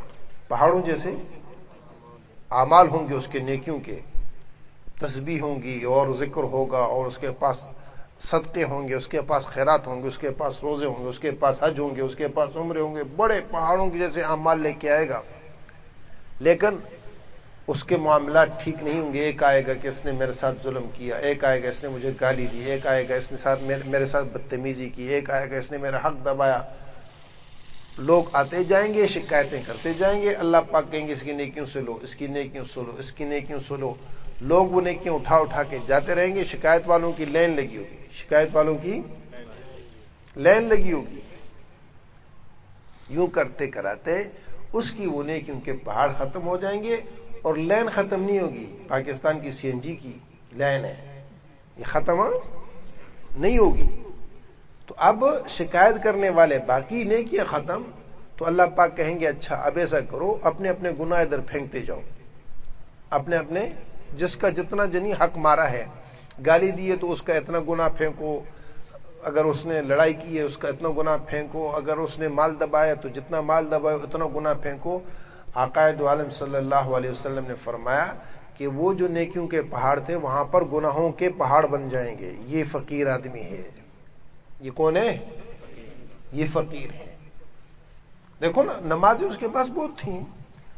پہاڑوں جیسے اعمال ہوں گے اس کے، نیکیوں کے، تسبیح ہوں گی اور ذکر ہوگا، اور اس کے پاس صدقے ہوں گے، اس کے پاس خیرات ہوں گے، اس کے پاس روزے ہوں گے، اس کے پاس حج ہوں گے، اس کے پاس عمرے ہوں گے، بڑے پہاڑوں کے جیسے اعمال لے کے آئے گا۔ لیکن اس کے معاملات ٹھیک نہیں ہوں گے. ایک آئے گا کہ اس نے میرے ساتھ ظلم کیا، ایک آئے گا اس نے مجھے گالی دی، ایک آئے گا اس نے میرے ساتھ بدتمیزی کی، ایک آئے گا اس نے میرا حق دبایا. لوگ آتے جائیں گے، شکایتیں کرتے جائیں گے. اللہ پاک کہیں گے اس کی نیکیوں سے لو، اس کی نیکیوں سے لو، اس کی نیکیوں سے لو. لوگ وہ نیکیوں اٹھا اٹھا کے جاتے رہیں گے. شکایت والوں کی لین لگی ہوگی، شکایت والوں کی لین لگی ہوگی. یوں کرتے کراتے اس کی وہ نیکیوں کے پہاڑ ختم ہو جائیں گے، اور لین ختم نہیں ہوگی. پاکستان کی سی این جی کی لین ہے، یہ ختم نہیں ہوگی. تو اب شکایت کرنے والے باقی نیکیاں ختم. تو اللہ پاک کہیں گے اچھا اب ایسا کرو، اپنے اپنے گناہ ادھر پھینکتے جاؤ، اپنے اپنے جس کا جتنا جنی حق مارا ہے. گالی دی ہے تو اس کا اتنا گناہ پھینکو، اگر اس نے لڑائی کی ہے اس کا اتنا گناہ پھینکو، اگر اس نے مال دبایا تو جتنا مال دبایا اتنا گناہ پھینکو. آقا دو عالم صلی اللہ علیہ وسلم نے فرمایا کہ وہ جو نیکیوں کے پہاڑ تھے وہاں پر گناہوں کے پہاڑ بن جائیں گے. یہ فقیر آدمی ہے. یہ کون ہے؟ یہ فقیر ہے. دیکھو نا، نمازیں اس کے پاس بہت تھیں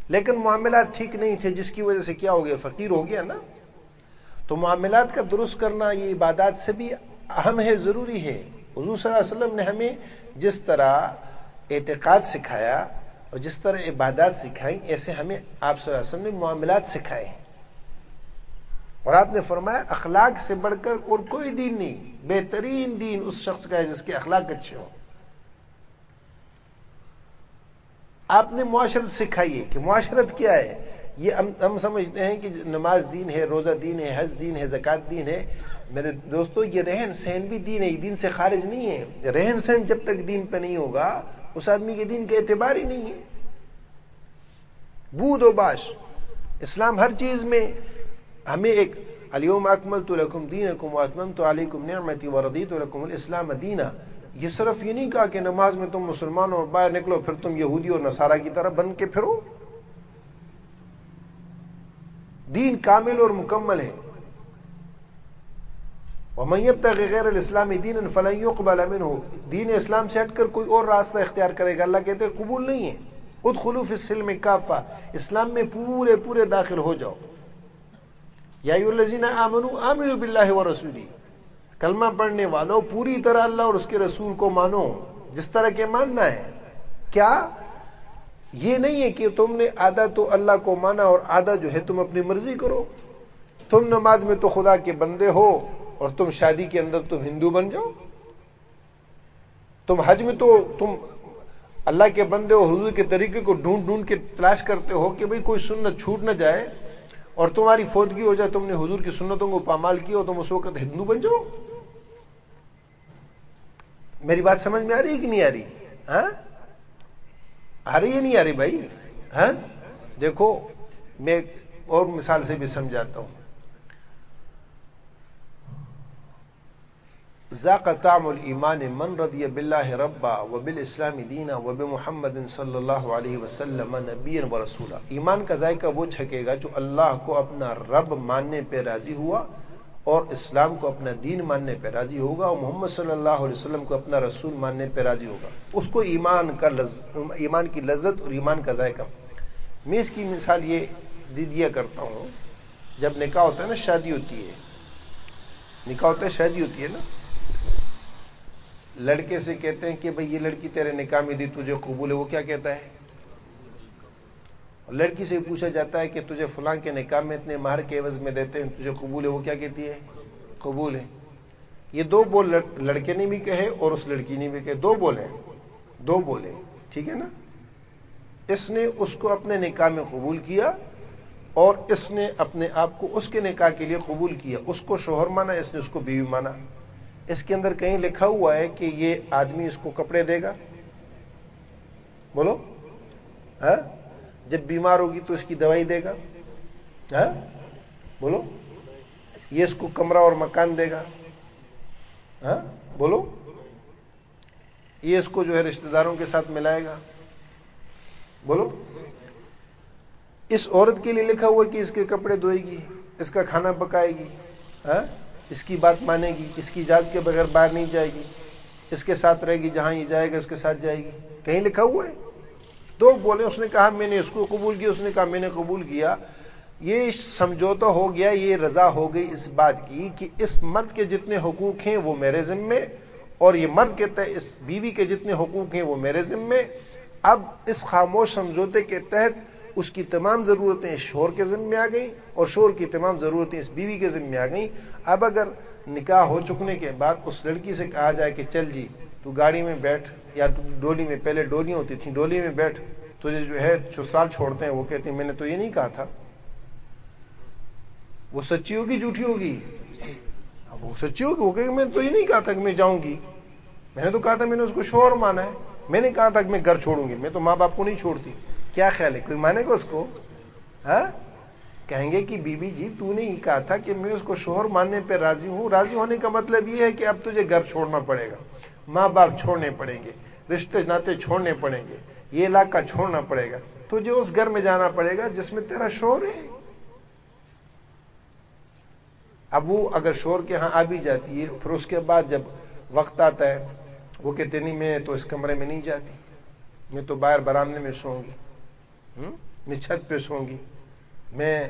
لیکن معاملات ٹھیک نہیں تھے، جس کی وجہ سے کیا ہو گیا؟ فقیر ہو گیا نا. تو معاملات کا درست کرنا یہ عبادات سے بھی اہم ہے، ضروری ہے. حضور صلی اللہ علیہ وسلم نے ہمیں جس طرح اعتقاد سکھایا اور جس طرح عبادات سکھائیں، ایسے ہمیں آپ صلی اللہ علیہ وسلم نے معاملات سکھائے ہیں. اور آپ نے فرمایا اخلاق سے بڑھ کر اور کوئی دین نہیں. بہترین دین اس شخص کا ہے جس کے اخلاق اچھے ہوں. آپ نے معاشرت سکھائی ہے کہ معاشرت کیا ہے. یہ ہم سمجھتے ہیں کہ نماز دین ہے، روزہ دین ہے، حج دین ہے، زکوٰۃ دین ہے. میرے دوستو، یہ رہن سہن بھی دین ہے، یہ دین سے خارج نہیں ہے. رہن سہن جب تک دین پہ نہیں ہوگا اس آدمی کے دین کا اعتبار ہی نہیں ہے. بود و باش. اسلام ہر چیز میں ہمیں ایک الیوم اکملت لکم دینکم واتممت علیکم نعمتی ورضیت لکم الاسلام دینا. یہ صرف یہ نہیں کہا کہ نماز میں تم مسلمان اور باہر نکلو پھر تم یہودی اور نصارہ کی طرح بن کے پھرو. دین کامل اور مکمل ہے. وَمَن يَبْتَغِ غَيْرَ الْإِسْلَامِ دِينًا فَلَن يُقْبَلَ مِنْهُ. دین اسلام سے ہٹ کر کوئی اور راستہ اختیار کرے گا، اللہ کہتے ہیں قبول نہیں ہے. ادخلوا فی السلم کافہ. اسلام میں پورے داخل ہو جاؤ. یا ایھا الذین آمنوا آمنوا باللہ ورسولہ. کلمہ پڑھنے والوں پوری طرح اللہ اور اس کے رسول کو مانو جس طرح کے ماننا ہے. کیا یہ نہیں ہے کہ تم نے آدھا تو اللہ کو مانا اور آدھا جو ہے تم اپنی مرضی کرو. تم نماز میں تو خدا کے بندے ہو اور تم شادی کے اندر تم ہندو بن جاؤ. تم حج میں تو تم اللہ کے بندے ہو، حضور کے طریقے کو ڈھونڈ کے تلاش کرتے ہو کہ بھئی کوئی سنت چھوٹ نہ جائے، اور تمہاری فوتگی ہو جائے، تم نے حضور کی سنتوں کو پامال کیا اور تم اس وقت ہندو بن جاؤ. میری بات سمجھ میں آ رہی ہے کہ نہیں آ رہی؟ ہاں آ رہی ہے نہیں آ رہی بھائی؟ ہاں دیکھو، میں اور مثال سے بھی سمجھاتا ہوں. ذاق طعم الایمان من رضی باللہ ربا وبالاسلام دینا وبمحمد صلی اللہ علیہ وسلم نبیا ورسولا. ایمان کا ذائقہ وہ چھکے گا جو اللہ کو اپنا رب ماننے پہ راضی ہوا اور اسلام کو اپنا دین ماننے پہ راضی ہوگا اور محمد صلی اللہ علیہ وسلم کو اپنا رسول ماننے پہ راضی ہوگا. اس کو ایمان کی لذت اور ایمان کا ذائقہ. میں اس کی مثال یہ دیا کرتا ہوں، جب نکاح ہوتا ہے نا، شادی ہوتی ہے، نکاح ہوتا ہے شادی ہوتی ہے نا، لڑکے سے کہتے ہیں کہ بھئی یہ لڑکی تیرے نکاح میں دی، تجھے قبول ہے؟ وہ کیا کہتا ہے؟ لڑکی سے پوچھا جاتا ہے کہ تجھے فلاں کے نکاح میں اتنے مہر کے عوض میں دیتے ہیں، تجھے قبول ہے؟ وہ کیا کہتی ہے؟ قبول ہے. یہ دو بول لڑکے نے بھی کہے اور اس لڑکی نے بھی کہے. دو بولے، ٹھیک ہے نا. اس نے اس کو اپنے نکاح میں قبول کیا اور اس نے اپنے آپ کو اس کے نکاح کے لیے قبول کیا. اس کو شوہر مانا، اس نے اس کو بیوی مانا. اس کے اندر کہیں لکھا ہوا ہے کہ یہ آدمی اس کو کپڑے دے گا؟ بولو. ہاں جب بیمار ہوگی تو اس کی دوائی دے گا؟ ہاں بولو. یہ اس کو کمرہ اور مکان دے گا؟ ہاں بولو. یہ اس کو جو ہے رشتہ داروں کے ساتھ ملائے گا؟ بولو. اس عورت کے لیے لکھا ہوا کہ اس کے کپڑے دھوئے گی، اس کا کھانا پکائے گی، ہاں اس کی بات مانے گی، اس کی اجازت کے بغیر باہر نہیں جائے گی، اس کے ساتھ رہے گی، جہاں یہ جائے گا اس کے ساتھ جائے گی. کہیں لکھا ہوا ہے؟ دو بولے. اس نے کہا میں نے اس کو قبول کیا، اس نے کہا میں نے قبول کیا. یہ سمجھوتا ہو گیا، یہ رضا ہو گئی اس بات کی کہ اس مرد کے جتنے حقوق ہیں وہ میرے ذمے، اور یہ مرد کہتا ہے اس بیوی کے جتنے حقوق ہیں وہ میرے ذمے۔ اب اس خاموش سمجھوتے کے تحت اس کی تمام ضرورتیں اس شوہر کے ذمے آ گئیں اور شوہر کی تمام ضرورتیں اس بیوی کے ذمے آ گئیں۔ اب اگر نکاح ہو چکنے کے بعد اس لڑکی سے کہا جائے کہ چل جی تو گاڑی میں بیٹھ، یا ڈولی میں، پہلے ڈولیاں ہوتی تھیں، ڈولی میں بیٹھ، تجھے جو ہے سسرال چھوڑتے ہیں، وہ کہتی ہیں میں نے تو یہ نہیں کہا تھا، وہ سچی ہوگی جھوٹی ہوگی؟ اب وہ سچی ہوگی، وہ کہے میں نے تو یہ نہیں کہا تھا کہ میں جاؤں گی، میں نے تو کہا تھا میں نے اس کو شوہر مانا ہے، میں نے کہا تھا کہ میں گھر چھوڑوں گی، میں تو ماں باپ کو نہیں چھوڑتی۔ کیا خیال ہے کوئی مانے گا اس کو؟ ہاں، کہیں گے کہ بی بی جی تو نے یہ کہا تھا کہ میں اس کو شوہر ماننے پہ راضی ہوں۔ راضی ہونے کا مطلب یہ ہے کہ اب تجھے گھر چھوڑنا پڑے گا، ماں باپ چھوڑنے پڑیں گے، رشتے ناطے چھوڑنے پڑیں گے، یہ علاقہ چھوڑنا پڑے گا، تجھے اس گھر میں جانا پڑے گا جس میں تیرا شوہر ہے۔ اب وہ اگر شوہر کے ہاں آ بھی جاتی ہے، پھر اس کے بعد جب وقت آتا ہے وہ کہتے نہیں میں تو اس کمرے میں نہیں جاتی، میں تو باہر برآمدے میں سوؤں گی، میں چھت پہ سوؤں گی، میں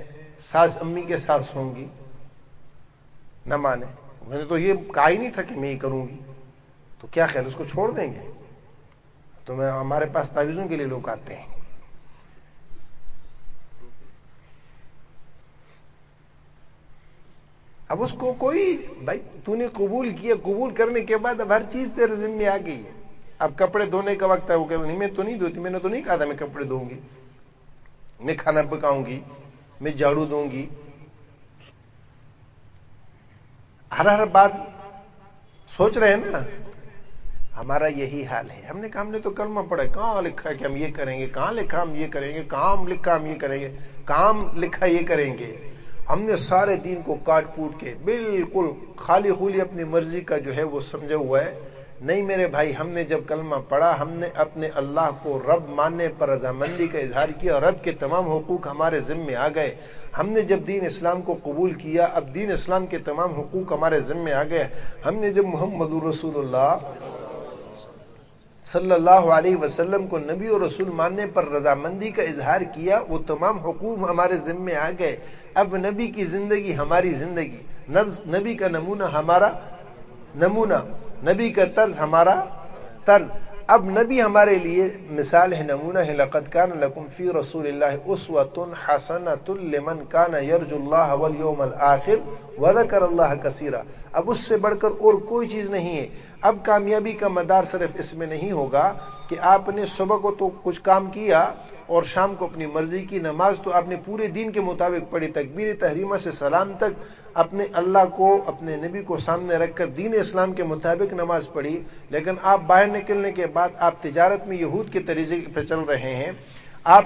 ساس امی کے ساتھ سوؤں گی، نہ مانے، میں نے تو یہ کہا ہی نہیں تھا کہ میں یہ کروں گی، تو کیا خیال اس کو چھوڑ دیں گے؟ تو ہمارے پاس تعویذوں کے لیے لوگ آتے ہیں۔ اب اس کو کوئی بھائی تو نے قبول کیا، قبول کرنے کے بعد اب ہر چیز تیرے ذمہ آ گئی۔ اب کپڑے دھونے کا وقت ہے، وہ کہتے نہیں میں تو نہیں دھوتی، میں نے تو نہیں کہا تھا میں کپڑے دھوؤں گی، میں کھانا پکاؤں گی، میں جھاڑو دوں گی۔ ہر بات سوچ رہے ہیں نا، ہمارا یہی حال ہے۔ ہم نے کہا ہم نے تو کلمہ پڑھا، کہاں لکھا کہ ہم یہ کریں گے، کہاں لکھا ہم یہ کریں گے، کام لکھا ہم یہ کریں گے، کام لکھا یہ کریں گے۔ ہم نے سارے دین کو کاٹ پوٹ کے بالکل خالی خولی اپنی مرضی کا جو ہے وہ سمجھا ہوا ہے۔ نہیں میرے بھائی، ہم نے جب کلمہ پڑھا ہم نے اپنے اللہ کو رب ماننے پر رضامندی کا اظہار کیا، رب کے تمام حقوق ہمارے ذمے آ گئے۔ ہم نے جب دین اسلام کو قبول کیا، اب دین اسلام کے تمام حقوق ہمارے ذمے آ گئے۔ ہم نے جب محمد رسول اللہ صلی اللہ علیہ وسلم کو نبی اور رسول ماننے پر رضامندی کا اظہار کیا، وہ تمام حقوق ہمارے ذمے آ گئے۔ اب نبی کی زندگی ہماری زندگی، نبی کا نمونہ ہمارا نمونہ، نبی کا طرز ہمارا طرز۔ اب نبی ہمارے لیے مثال ہے، نمونہ ہے۔ لقد کان لکم فی رسول اللہ اسوۃ حسنۃ لمن کان یرجو اللہ والیوم الآخر وذکر اللہ کثیرا۔ اب اس سے بڑھ کر اور کوئی چیز نہیں ہے۔ اب کامیابی کا مدار صرف اس میں نہیں ہوگا کہ آپ نے صبح کو تو کچھ کام کیا اور شام کو اپنی مرضی کی نماز تو آپ نے پورے دین کے مطابق پڑھی، تکبیر تحریمہ سے سلام تک اپنے اللہ کو، اپنے نبی کو سامنے رکھ کر دین اسلام کے مطابق نماز پڑھی، لیکن آپ باہر نکلنے کے بعد آپ تجارت میں یہود کے طریقے پہ چل رہے ہیں، آپ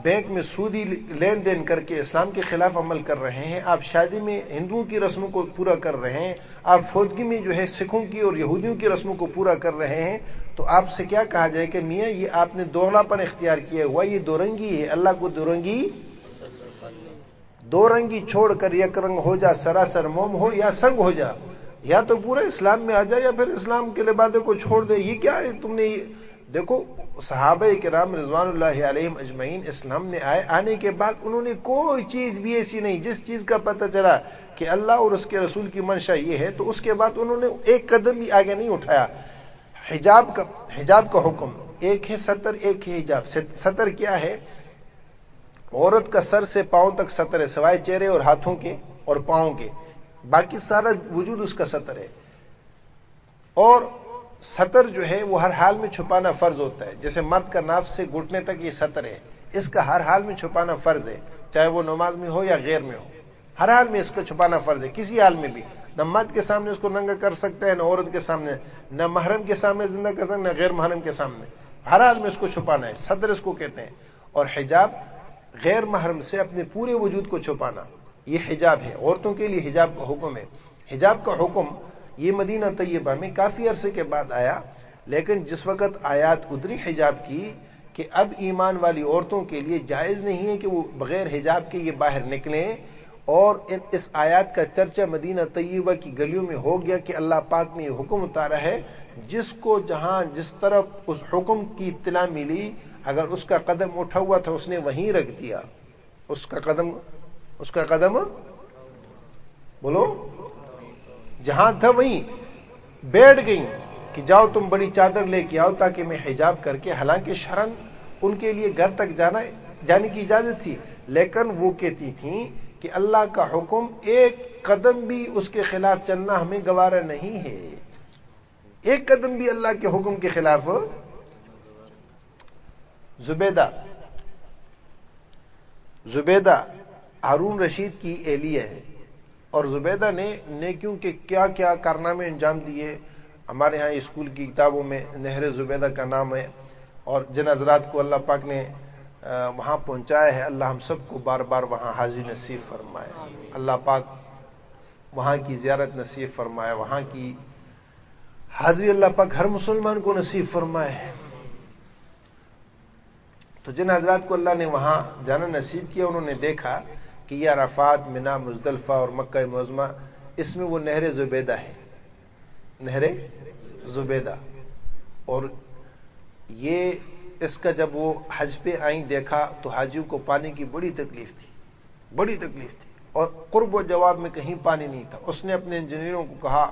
بینک میں سودی لین دین کر کے اسلام کے خلاف عمل کر رہے ہیں، آپ شادی میں ہندوؤں کی رسموں کو پورا کر رہے ہیں، آپ فوتگی میں جو ہے سکھوں کی اور یہودیوں کی رسموں کو پورا کر رہے ہیں، تو آپ سے کیا کہا جائے کہ میاں یہ آپ نے دوغلا پن اختیار کیا ہوا، یہ دو رنگی ہے۔ اللہ کو دو رنگی چھوڑ کر یک رنگ ہو جا، سراسر موم ہو یا سنگ ہو جا، یا تو پورا اسلام میں آ جا یا پھر اسلام کے لبادے کو چھوڑ دے۔ یہ کیا ہے تم نے؟ دیکھو صحابہ کرام رضوان اللہ علیہم اجمعین اسلام میں آنے کے بعد انہوں نے کوئی چیز بھی ایسی نہیں، جس چیز کا پتہ چلا کہ اللہ اور اس کے رسول کی منشا یہ ہے تو اس کے بعد انہوں نے ایک قدم بھی آگے نہیں اٹھایا۔ حجاب کا حکم ایک ہے ستر، ایک ہے حجاب۔ ستر کیا ہے؟ عورت کا سر سے پاؤں تک ستر ہے، سوائے چہرے اور ہاتھوں کے اور پاؤں کے، باقی سارا وجود اس کا ستر ہے۔ اور ستر جو ہے وہ ہر حال میں چھپانا فرض ہوتا ہے، جیسے مرد کا ناف سے گھٹنے تک یہ ستر ہے، اس کا ہر حال میں چھپانا فرض ہے، چاہے وہ نماز میں ہو یا غیر میں ہو، ہر حال میں اس کا چھپانا فرض ہے، کسی حال میں بھی۔ نہ مرد کے سامنے اس کو ننگا کر سکتا ہے، نہ عورت کے سامنے، نہ محرم کے سامنے زندہ کر سکتا ہے، نہ غیر محرم کے سامنے، ہر حال میں اس کو چھپانا ہے، ستر اس کو کہتے ہیں۔ اور حجاب غیر محرم سے اپنے پورے وجود کو چھپانا، یہ حجاب ہے۔ عورتوں کے لیے حجاب کا حکم ہے۔ حجاب کا حکم یہ مدینہ طیبہ میں کافی عرصے کے بعد آیا، لیکن جس وقت آیات اتری حجاب کی کہ اب ایمان والی عورتوں کے لیے جائز نہیں ہے کہ وہ بغیر حجاب کے یہ باہر نکلیں، اور اس آیات کا چرچا مدینہ طیبہ کی گلیوں میں ہو گیا کہ اللہ پاک نے یہ حکم اتارا ہے، جس کو جہاں جس طرف اس حکم کی اطلاع ملی، اگر اس کا قدم اٹھا ہوا تھا اس نے وہیں رکھ دیا، اس کا قدم اس کا قدم بولو جہاں تھا وہیں بیٹھ گئی کہ جاؤ تم بڑی چادر لے کے آؤ تاکہ میں حجاب کر کے، حالانکہ شرعاً ان کے لیے گھر تک جانے کی اجازت تھی، لیکن وہ کہتی تھیں کہ اللہ کا حکم ایک قدم بھی اس کے خلاف چلنا ہمیں گوارا نہیں ہے، ایک قدم بھی اللہ کے حکم کے خلاف۔ زبیدہ ہارون رشید کی اہلیہ ہے، اور زبیدہ نے نیکیوں کے کیا کیا کارنامے انجام دیے۔ ہمارے ہاں اسکول کی کتابوں میں نہر زبیدہ کا نام ہے، اور جن حضرات کو اللہ پاک نے وہاں پہنچایا ہے، اللہ ہم سب کو بار بار وہاں حاضری نصیب فرمائے، اللہ پاک وہاں کی زیارت نصیب فرمائے، وہاں کی حاضری اللہ پاک ہر مسلمان کو نصیب فرمائے۔ تو جن حضرات کو اللہ نے وہاں جانا نصیب کیا، انہوں نے دیکھا کہ یہ عرفات، منا، مزدلفہ اور مکہ معظمہ، اس میں وہ نہر زبیدہ ہے، نہر زبیدہ۔ اور یہ اس کا جب وہ حج پہ آئیں دیکھا تو حاجیوں کو پانی کی بڑی تکلیف تھی، اور قرب و جواب میں کہیں پانی نہیں تھا۔ اس نے اپنے انجینئروں کو کہا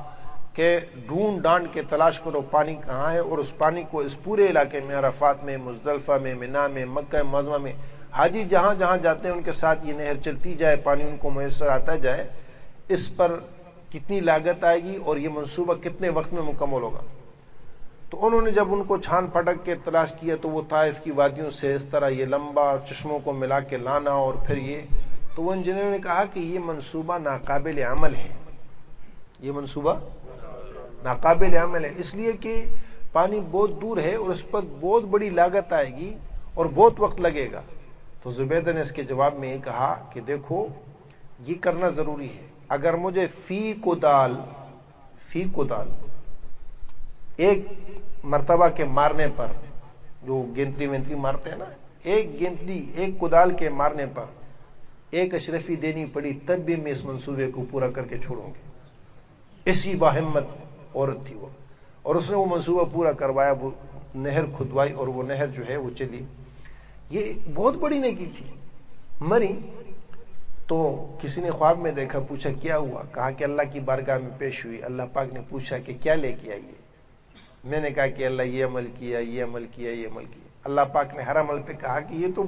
کہ ڈھونڈ ڈانڈ کے تلاش کرو پانی کہاں ہے، اور اس پانی کو اس پورے علاقے میں، عرفات میں، مزدلفہ میں، منا میں، مکہ معظمہ میں، حاجی جہاں جہاں جاتے ہیں ان کے ساتھ یہ نہر چلتی جائے، پانی ان کو میسر آتا جائے۔ اس پر کتنی لاگت آئے گی اور یہ منصوبہ کتنے وقت میں مکمل ہوگا؟ تو انہوں نے جب ان کو چھان پھٹک کے تلاش کیا تو وہ طائف کی وادیوں سے اس طرح یہ لمبا چشموں کو ملا کے لانا، اور پھر یہ، تو وہ انجینئروں نے کہا کہ یہ منصوبہ ناقابل عمل ہے، یہ منصوبہ ناقابل عمل ہے، اس لیے کہ پانی بہت دور ہے اور اس پر بہت بڑی لاگت آئے گی اور بہت وقت لگے گا۔ تو زبیدہ نے اس کے جواب میں یہ کہا کہ دیکھو یہ کرنا ضروری ہے، اگر مجھے فی کدال ایک مرتبہ کے مارنے پر، جو گینتری وینتری مارتے ہیں نا، ایک کدال کے مارنے پر ایک اشرفی دینی پڑی، تب بھی میں اس منصوبے کو پورا کر کے چھوڑوں گی۔ اسی باہمت عورت تھی وہ، اور اس نے وہ منصوبہ پورا کروایا، وہ نہر کھدوائی اور وہ نہر جو ہے وہ چلی۔ یہ بہت بڑی نیکی تھی۔ مری تو کسی نے خواب میں دیکھا، پوچھا کیا ہوا؟ کہا کہ اللہ کی بارگاہ میں پیش ہوئی، اللہ پاک نے پوچھا کہ کیا لے کے آئیے؟ میں نے کہا کہ اللہ یہ عمل کیا، یہ عمل کیا، یہ عمل کیا۔ اللہ پاک نے ہر عمل پہ کہا کہ یہ تو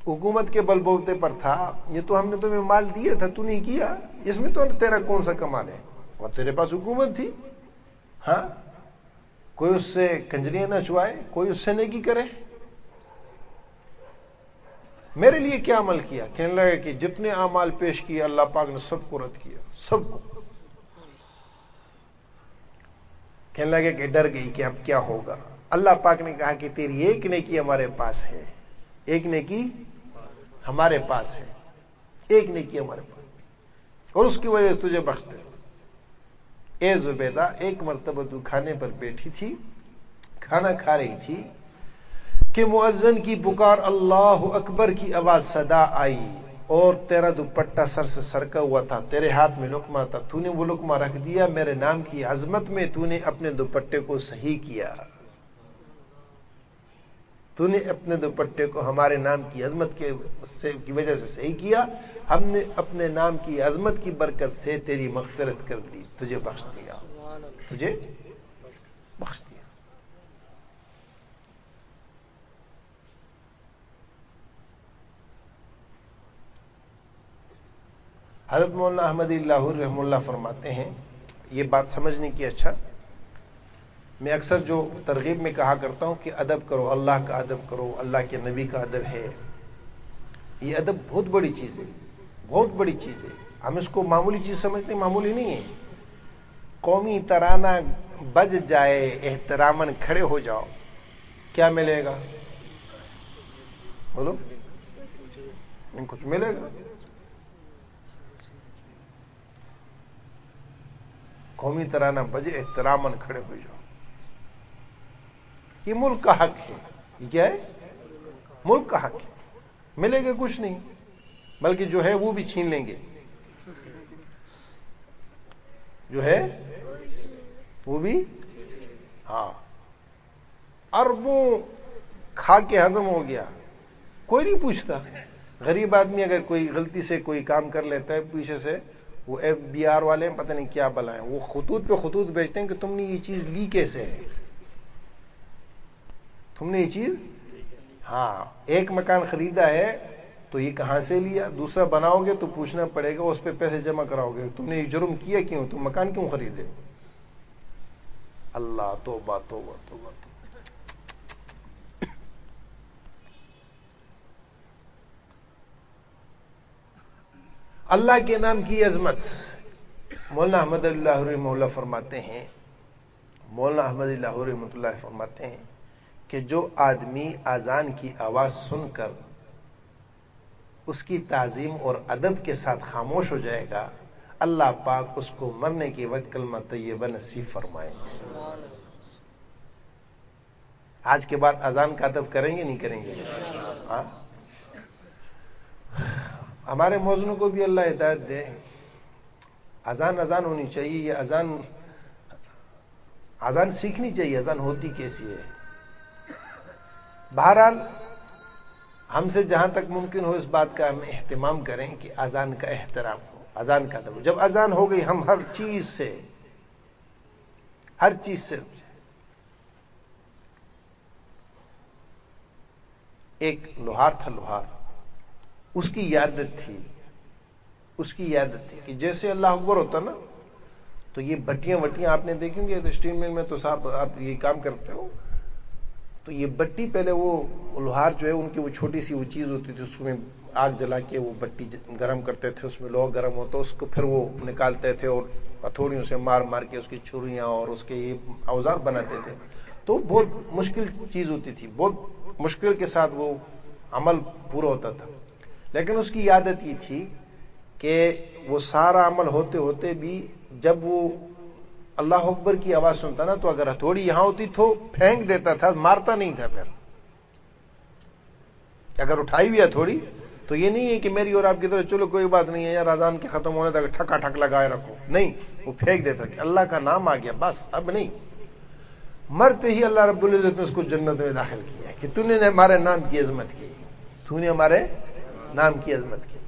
حکومت کے بل بوتے پر تھا، یہ تو ہم نے تمہیں مال دیا تھا، تو نہیں کیا، اس میں تو تیرا کون سا کمال ہے؟ اور تیرے پاس حکومت تھی، ہاں، کوئی اس سے کنجریاں نہ چوائے، کوئی اس سے نیکی کرے، میرے لیے کیا عمل کیا؟ کہنے لگا کہ جتنے اعمال پیش کیے اللہ پاک نے سب کو رد کیا، سب کو۔ کہنے لگے کہ ڈر گئی کہ اب کیا ہوگا۔ اللہ پاک نے کہا کہ تیری ایک نیکی ہمارے پاس ہے، ایک نیکی ہمارے پاس ہے، ایک نیکی ہمارے پاس، اور اس کی وجہ سے تجھے بخش دے۔ اے زبیدہ، ایک مرتبہ تو کھانے پر بیٹھی تھی، کھانا کھا رہی تھی کہ مؤذن کی پکار اللہ اکبر کی آواز صدا آئی، اور تیرا دوپٹہ سر سے سرکا ہوا تھا، تیرے ہاتھ میں لقمہ تھا، تو نے وہ لقمہ رکھ دیا، میرے نام کی عظمت میں تو نے اپنے دوپٹے کو صحیح کیا، تو نے اپنے دوپٹے کو ہمارے نام کی عظمت کی وجہ سے صحیح کیا، ہم نے اپنے نام کی عظمت کی برکت سے تیری مغفرت کر دی، تجھے بخش دیا، تجھے بخش دیا۔ حضرت مولانا احمد اللہ رحمہ اللہ فرماتے ہیں، یہ بات سمجھنے کی، اچھا میں اکثر جو ترغیب میں کہا کرتا ہوں کہ ادب کرو، اللہ کا ادب کرو، اللہ کے نبی کا ادب ہے، یہ ادب بہت بڑی چیز ہے، بہت بڑی چیز ہے۔ ہم اس کو معمولی چیز سمجھتے ہیں، معمولی نہیں ہے۔ قومی ترانہ بج جائے، احتراماً کھڑے ہو جاؤ، کیا ملے گا؟ بولو، کچھ ملے گا؟ قومی ترانہ بجے، احتراماً کھڑے ہو جاؤ، یہ ملک کا حق ہے۔ یہ کیا ہے؟ ملک کا حق ہے، ملے گا کچھ نہیں، بلکہ جو ہے وہ بھی چھین لیں گے، جو ہے وہ بھی، ہاں، اربوں کھا کے ہضم ہو گیا، کوئی نہیں پوچھتا، غریب آدمی اگر کوئی غلطی سے کوئی کام کر لیتا ہے پیچھے سے، وہ FBR والے ہیں پتہ نہیں کیا بلا ہیں، وہ خطوط پہ خطوط بیچتے ہیں کہ تم نے یہ چیز لی کیسے ہے، تم نے یہ چیز، ہاں ایک مکان خریدا ہے تو یہ کہاں سے لیا، دوسرا بناؤ گے تو پوچھنا پڑے گا، اس پہ پیسے جمع کراؤ گے، تم نے یہ جرم کیا کیوں، تم مکان کیوں خریدے؟ اللہ توبہ توبہ توبہ توبہ۔ اللہ کے نام کی عظمت، مولانا احمد اللہ رحمہ اللہ فرماتے ہیں، مولانا احمد اللہ رحمۃ اللہ فرماتے ہیں کہ جو آدمی اذان کی آواز سن کر اس کی تعظیم اور ادب کے ساتھ خاموش ہو جائے گا، اللہ پاک اس کو مرنے کے وقت کلمہ طیبہ نصیب فرمائے۔ آج کے بعد اذان کا ادب کریں گے نہیں کریں گے؟ ہاں، ہمارے موذنوں کو بھی اللہ ہدایت دے، اذان ہونی چاہیے، یہ اذان سیکھنی چاہیے، اذان ہوتی کیسی ہے۔ بہرحال ہم سے جہاں تک ممکن ہو اس بات کا ہم اہتمام کریں کہ اذان کا احترام ہو، اذان کا ادب۔ جب اذان ہو گئی ہم ہر چیز سے ایک لوہار تھا، لوہار، اس کی عادت تھی کہ جیسے اللہ اکبر ہوتا نا تو یہ بٹیاں آپ نے دیکھیں گے اسٹیم مل میں، تو صاحب آپ یہ کام کرتے ہو تو یہ بٹی پہلے وہ لوہار جو ہے ان کی وہ چھوٹی سی وہ چیز ہوتی تھی، اس میں آگ جلا کے وہ بٹی گرم کرتے تھے، اس میں لوہا گرم ہوتا، اس کو پھر وہ نکالتے تھے اور ہتھوڑیوں سے مار کے اس کی چھریاں اور اس کے یہ اوزار بناتے تھے۔ تو بہت مشکل چیز ہوتی تھی، بہت مشکل کے ساتھ وہ عمل پورا ہوتا تھا، لیکن اس کی عادت یہ تھی کہ وہ سارا عمل ہوتے ہوتے بھی جب وہ اللہ اکبر کی آواز سنتا نا تو اگر ہتھوڑی یہاں ہوتی تو پھینک دیتا تھا، مارتا نہیں تھا۔ پھر اگر اٹھائی ہوئی ہتھوڑی تو یہ نہیں ہے کہ میری اور آپ کی طرح چلو کوئی بات نہیں ہے یار اذان کے ختم ہونے تک ٹھکا ٹھک لگائے رکھو، نہیں، وہ پھینک دیتا کہ اللہ کا نام آ گیا بس اب نہیں۔ مرتے ہی اللہ رب العزت نے اس کو جنت میں داخل کیا کہ تو نے ہمارے نام کی عظمت کی، تو نے ہمارے نام کی عظمت کی۔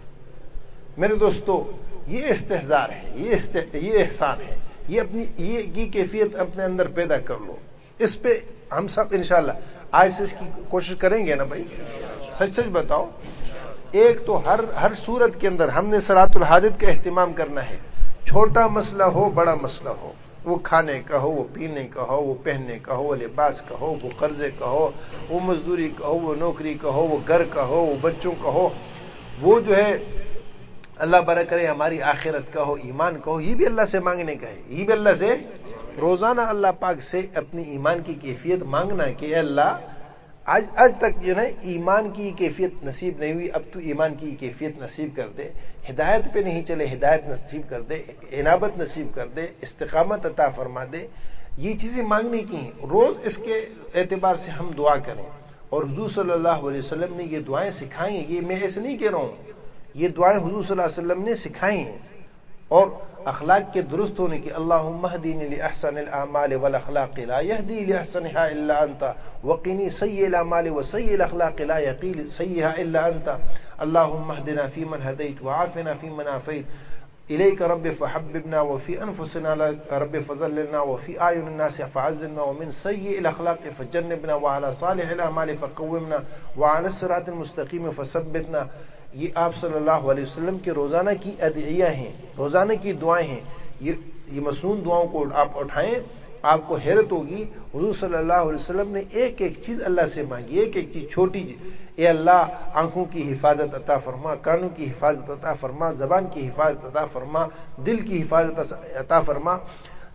میرے دوستو، یہ استحضار ہے، یہ احسان ہے، یہ کیفیت اپنے اندر پیدا کر لو۔ اس پہ ہم سب انشاءاللہ آج سے اس کی کوشش کریں گے نا بھائی، سچ بتاؤ۔ ایک تو ہر صورت کے اندر ہم نے صلاۃ الحاجت کا اہتمام کرنا ہے، چھوٹا مسئلہ ہو بڑا مسئلہ ہو، وہ کھانے کا ہو، وہ پینے کا ہو، وہ پہننے کا ہو، وہ لباس کا ہو، وہ قرضے کا ہو، وہ مزدوری کا ہو، وہ نوکری کا ہو، وہ گھر کا ہو، وہ بچوں کا ہو، وہ جو ہے اللہ برکت کرے ہماری آخرت کا ہو، ایمان کا ہو، یہ بھی اللہ سے مانگنے کا ہے، یہ بھی اللہ سے روزانہ اللہ پاک سے اپنی ایمان کی کیفیت مانگنا ہے کہ اے اللہ آج تک جو ہے ایمان کی کیفیت نصیب نہیں ہوئی، اب تو ایمان کی کیفیت نصیب کر دے، ہدایت پہ نہیں چلے ہدایت نصیب کر دے، انابت نصیب کر دے، استقامت عطا فرما دے۔ یہ چیزیں مانگنے کی ہیں، روز اس کے اعتبار سے ہم دعا کریں، اور حضور صلی اللہ علیہ وسلم نے یہ دعائیں سکھائی ہیں، یہ میں ایسے نہیں کہہ رہا ہوں، یہ دعائیں حضور صلی اللہ علیہ وسلم نے سکھائی ہیں، اور اخلاق کے درست ہونے کی، اللہم اہدنی لاحسن الاعمال والاخلاق لا یہدی لاحسنها الا انت وقنی سیئ الاعمال وسیئ الاخلاق لا یقی سیئها الا انت اللہم اہدنا فیمن ہدیت وعافنا فیمن عافیت الیک رب فحببنا وفی انفسنا رب فضللنا وفی اعین الناس فعزلنا ومن سیئ الاخلاق فجنبنا وعلى صالح الاعمال فقومنا وعلى الصراط المستقیم فثبتنا۔ یہ آپ صلی اللہ علیہ وسلم کے روزانہ کی ادعیہ ہیں، روزانہ کی دعائیں ہیں، یہ مسنون دعاؤں کو آپ اٹھائیں، آپ کو حیرت ہوگی حضور صلی اللہ علیہ وسلم نے ایک چیز اللہ سے مانگی، ایک چیز چھوٹی چیز، اے اللہ آنکھوں کی حفاظت عطا فرما، کانوں کی حفاظت عطا فرما، زبان کی حفاظت عطا فرما، دل کی حفاظت عطا فرما،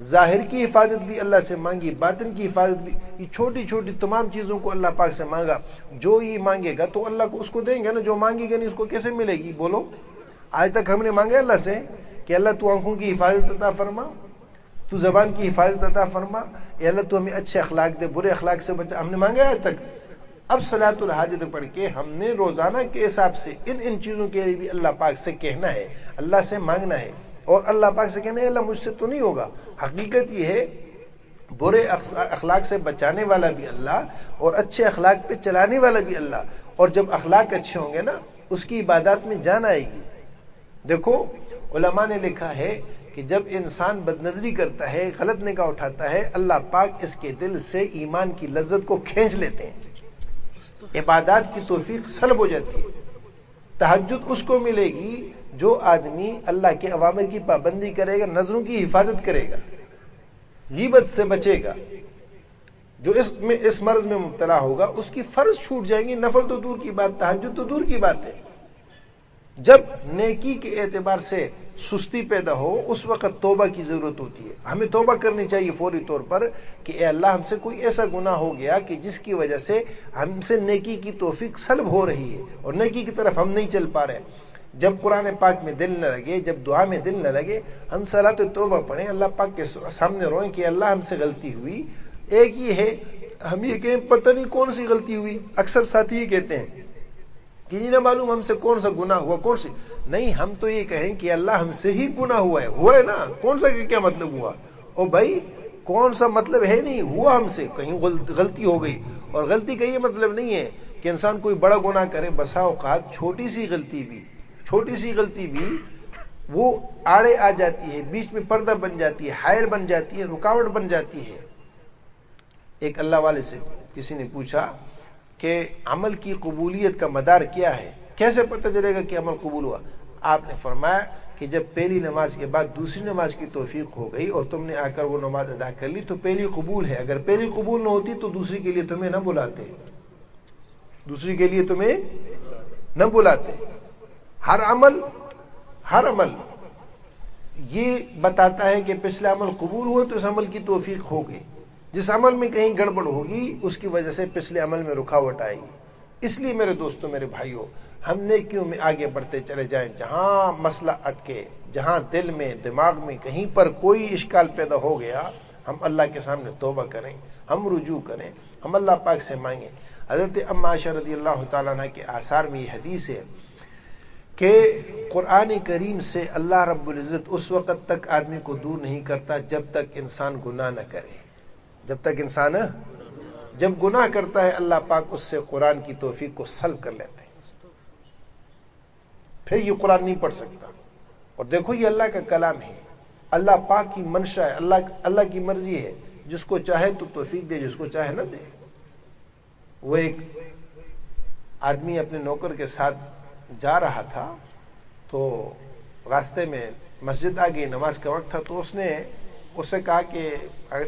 ظاہر کی حفاظت بھی اللہ سے مانگی، باطن کی حفاظت بھی، یہ چھوٹی چھوٹی تمام چیزوں کو اللہ پاک سے مانگا۔ جو یہ مانگے گا تو اللہ کو اس کو دیں گے نا، جو مانگے گا نہیں اس کو کیسے ملے گی؟ بولو، آج تک ہم نے مانگا اللہ سے کہ اللہ تو آنکھوں کی حفاظت عطا فرما، تو زبان کی حفاظت عطا فرما، اے اللہ تو ہمیں اچھے اخلاق دے، برے اخلاق سے بچا، ہم نے مانگا آج تک؟ اب صلاۃ الحاجت پڑھ کے ہم نے روزانہ کے حساب سے ان چیزوں کے لیے بھی اللہ پاک سے کہنا ہے، اللہ سے مانگنا ہے، اور اللہ پاک سے کہنا ہے اللہ مجھ سے تو نہیں ہوگا۔ حقیقت یہ ہے برے اخلاق سے بچانے والا بھی اللہ اور اچھے اخلاق پہ چلانے والا بھی اللہ، اور جب اخلاق اچھے ہوں گے نا اس کی عبادات میں جان آئے گی۔ دیکھو علماء نے لکھا ہے کہ جب انسان بد نظری کرتا ہے، غلط نگاہ اٹھاتا ہے، اللہ پاک اس کے دل سے ایمان کی لذت کو کھینچ لیتے ہیں، عبادات کی توفیق سلب ہو جاتی ہے۔ تہجد اس کو ملے گی جو آدمی اللہ کے اوامر کی پابندی کرے گا، نظروں کی حفاظت کرے گا، غیبت سے بچے گا۔ جو اس مرض میں مبتلا ہوگا اس کی فرض چھوٹ جائیں گی، نفل تو دور کی بات، تہجد تو دور کی بات ہے۔ جب نیکی کے اعتبار سے سستی پیدا ہو اس وقت توبہ کی ضرورت ہوتی ہے۔ ہمیں توبہ کرنی چاہیے فوری طور پر کہ اے اللہ ہم سے کوئی ایسا گناہ ہو گیا کہ جس کی وجہ سے ہم سے نیکی کی توفیق سلب ہو رہی ہے اور نیکی کی طرف ہم نہیں چل پا رہے۔ جب قرآن پاک میں دل نہ لگے، جب دعا میں دل نہ لگے، ہم صلاۃ توبہ پڑھیں، اللہ پاک کے سامنے روئیں کہ اللہ ہم سے غلطی ہوئی۔ ایک یہ ہے ہم یہ کہیں پتہ نہیں کون سی غلطی ہوئی، اکثر ساتھی یہ کہتے ہیں کہ یہ نہ معلوم ہم سے کون سا گناہ ہوا، کون سی نہیں، ہم تو یہ کہیں کہ اللہ ہم سے ہی گناہ ہوا ہے نا، کون سا کیا مطلب ہوا؟ او بھائی کون سا مطلب ہے نہیں، ہوا ہم سے، کہیں غلطی ہو گئی۔ اور غلطی کا یہ مطلب نہیں ہے کہ انسان کوئی بڑا گناہ کرے، بسا اوقات چھوٹی سی غلطی بھی وہ آڑے آ جاتی ہے، بیچ میں پردہ بن جاتی ہے، حائل بن جاتی ہے، رکاوٹ بن جاتی ہے۔ ایک اللہ والے سے کسی نے پوچھا کہ عمل کی قبولیت کا مدار کیا ہے، کیسے پتہ چلے گا کہ عمل قبول ہوا؟ آپ نے فرمایا کہ جب پہلی نماز کے بعد دوسری نماز کی توفیق ہو گئی اور تم نے آ کر وہ نماز ادا کر لی تو پہلی قبول ہے، اگر پہلی قبول نہ ہوتی تو دوسری کے لیے تمہیں نہ بلاتے، ہر عمل یہ بتاتا ہے کہ پچھلا عمل قبول ہوا تو اس عمل کی توفیق ہو گئی۔ جس عمل میں کہیں گڑبڑ ہوگی اس کی وجہ سے پچھلے عمل میں رکاوٹ آئے گی۔ اس لیے میرے دوستوں، میرے بھائیوں، ہم نیکیوں میں آگے بڑھتے چلے جائیں۔ جہاں مسئلہ اٹکے، جہاں دل میں دماغ میں کہیں پر کوئی اشکال پیدا ہو گیا، ہم اللہ کے سامنے توبہ کریں، ہم رجوع کریں، ہم اللہ پاک سے مانگیں۔ حضرت ام عائشہ رضی اللہ تعالیٰ عنہ کے آثار میں یہ حدیث ہے کہ قرآن کریم سے اللہ رب العزت اس وقت تک آدمی کو دور نہیں کرتا جب تک انسان گناہ نہ کرے۔ جب گناہ کرتا ہے اللہ پاک اس سے قرآن کی توفیق کو سلب کر لیتے ہیں، پھر یہ قرآن نہیں پڑھ سکتا۔ اور دیکھو یہ اللہ کا کلام ہے، اللہ پاک کی منشا ہے، اللہ کی مرضی ہے، جس کو چاہے تو توفیق دے، جس کو چاہے نہ دے۔ وہ ایک آدمی اپنے نوکر کے ساتھ جا رہا تھا تو راستے میں مسجد آ گئی، نماز کا وقت تھا، تو اس نے اس سے کہا کہ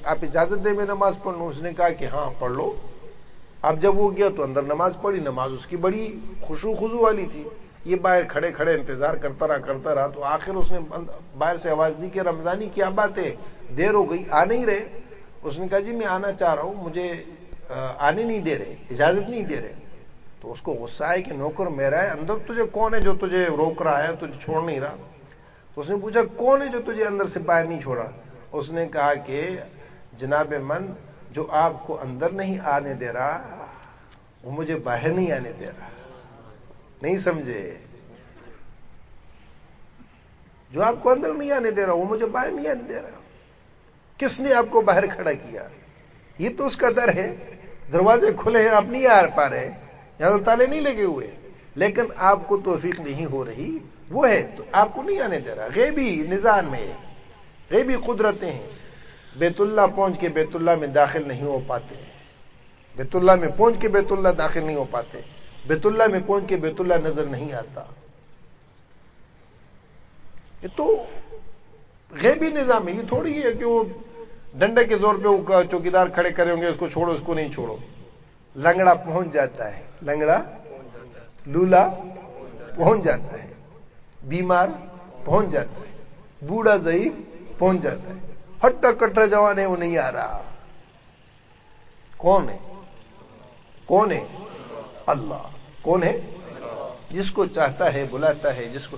آپ اجازت دیں میں نماز پڑھ لوں؟ اس نے کہا کہ ہاں پڑھ لو۔ اب جب وہ گیا تو اندر نماز پڑھی، نماز اس کی بڑی خشوع خضوع والی تھی، یہ باہر کھڑے کھڑے انتظار کرتا رہا تو آخر اس نے باہر سے آواز دی کہ رمضانی کیا بات ہے، دیر ہو گئی، آ نہیں رہے؟ اس نے کہا جی میں آنا چاہ رہا ہوں، مجھے آنے نہیں دے رہے، اجازت نہیں دے رہے۔ تو اس کو غصہ ہے کہ نوکر میرا ہے، اندر تجھے کون ہے جو تجھے روک رہا ہے، تجھے چھوڑ نہیں رہا؟ تو اس نے پوچھا کون ہے جو تجھے اندر سے باہر نہیں چھوڑا؟ اس نے کہا کہ جناب من، جو آپ کو اندر نہیں آنے دے رہا وہ مجھے باہر نہیں آنے دے رہا۔ نہیں سمجھے؟ جو آپ کو اندر نہیں آنے دے رہا وہ مجھے باہر نہیں آنے دے رہا۔ کس نے آپ کو باہر کھڑا کیا؟ یہ تو اس کا در ہے، دروازے کھلے ہیں، آپ نہیں آ پا رہے، یہاں تو تالے نہیں لگے ہوئے، لیکن آپ کو توفیق نہیں ہو رہی، وہ ہے تو آپ کو نہیں آنے دے رہا۔ غیبی نظام میں غیبی قدرتیں ہیں، بیت اللہ پہنچ کے بیت اللہ میں داخل نہیں ہو پاتے، بیت اللہ میں پہنچ کے بیت اللہ داخل نہیں ہو پاتے، بیت اللہ میں پہنچ کے بیت اللہ نظر نہیں آتا۔ یہ تو غیبی نظام ہے، یہ تھوڑی ہے کہ وہ ڈنڈے کے زور پہ وہ چوکیدار کھڑے کرے ہوں گے اس کو چھوڑو اس کو نہیں چھوڑو۔ لنگڑا پہنچ جاتا ہے، لنگڑا لولا پہنچ جاتا ہے، بیمار پہنچ جاتا ہے، بوڑھا ضعیف پہنچ جاتا ہے، ہٹا کٹا جوان ہے وہ نہیں آ رہا۔ کون ہے؟ اللہ۔ کون ہے؟ جس کو چاہتا ہے بلاتا ہے، جس کو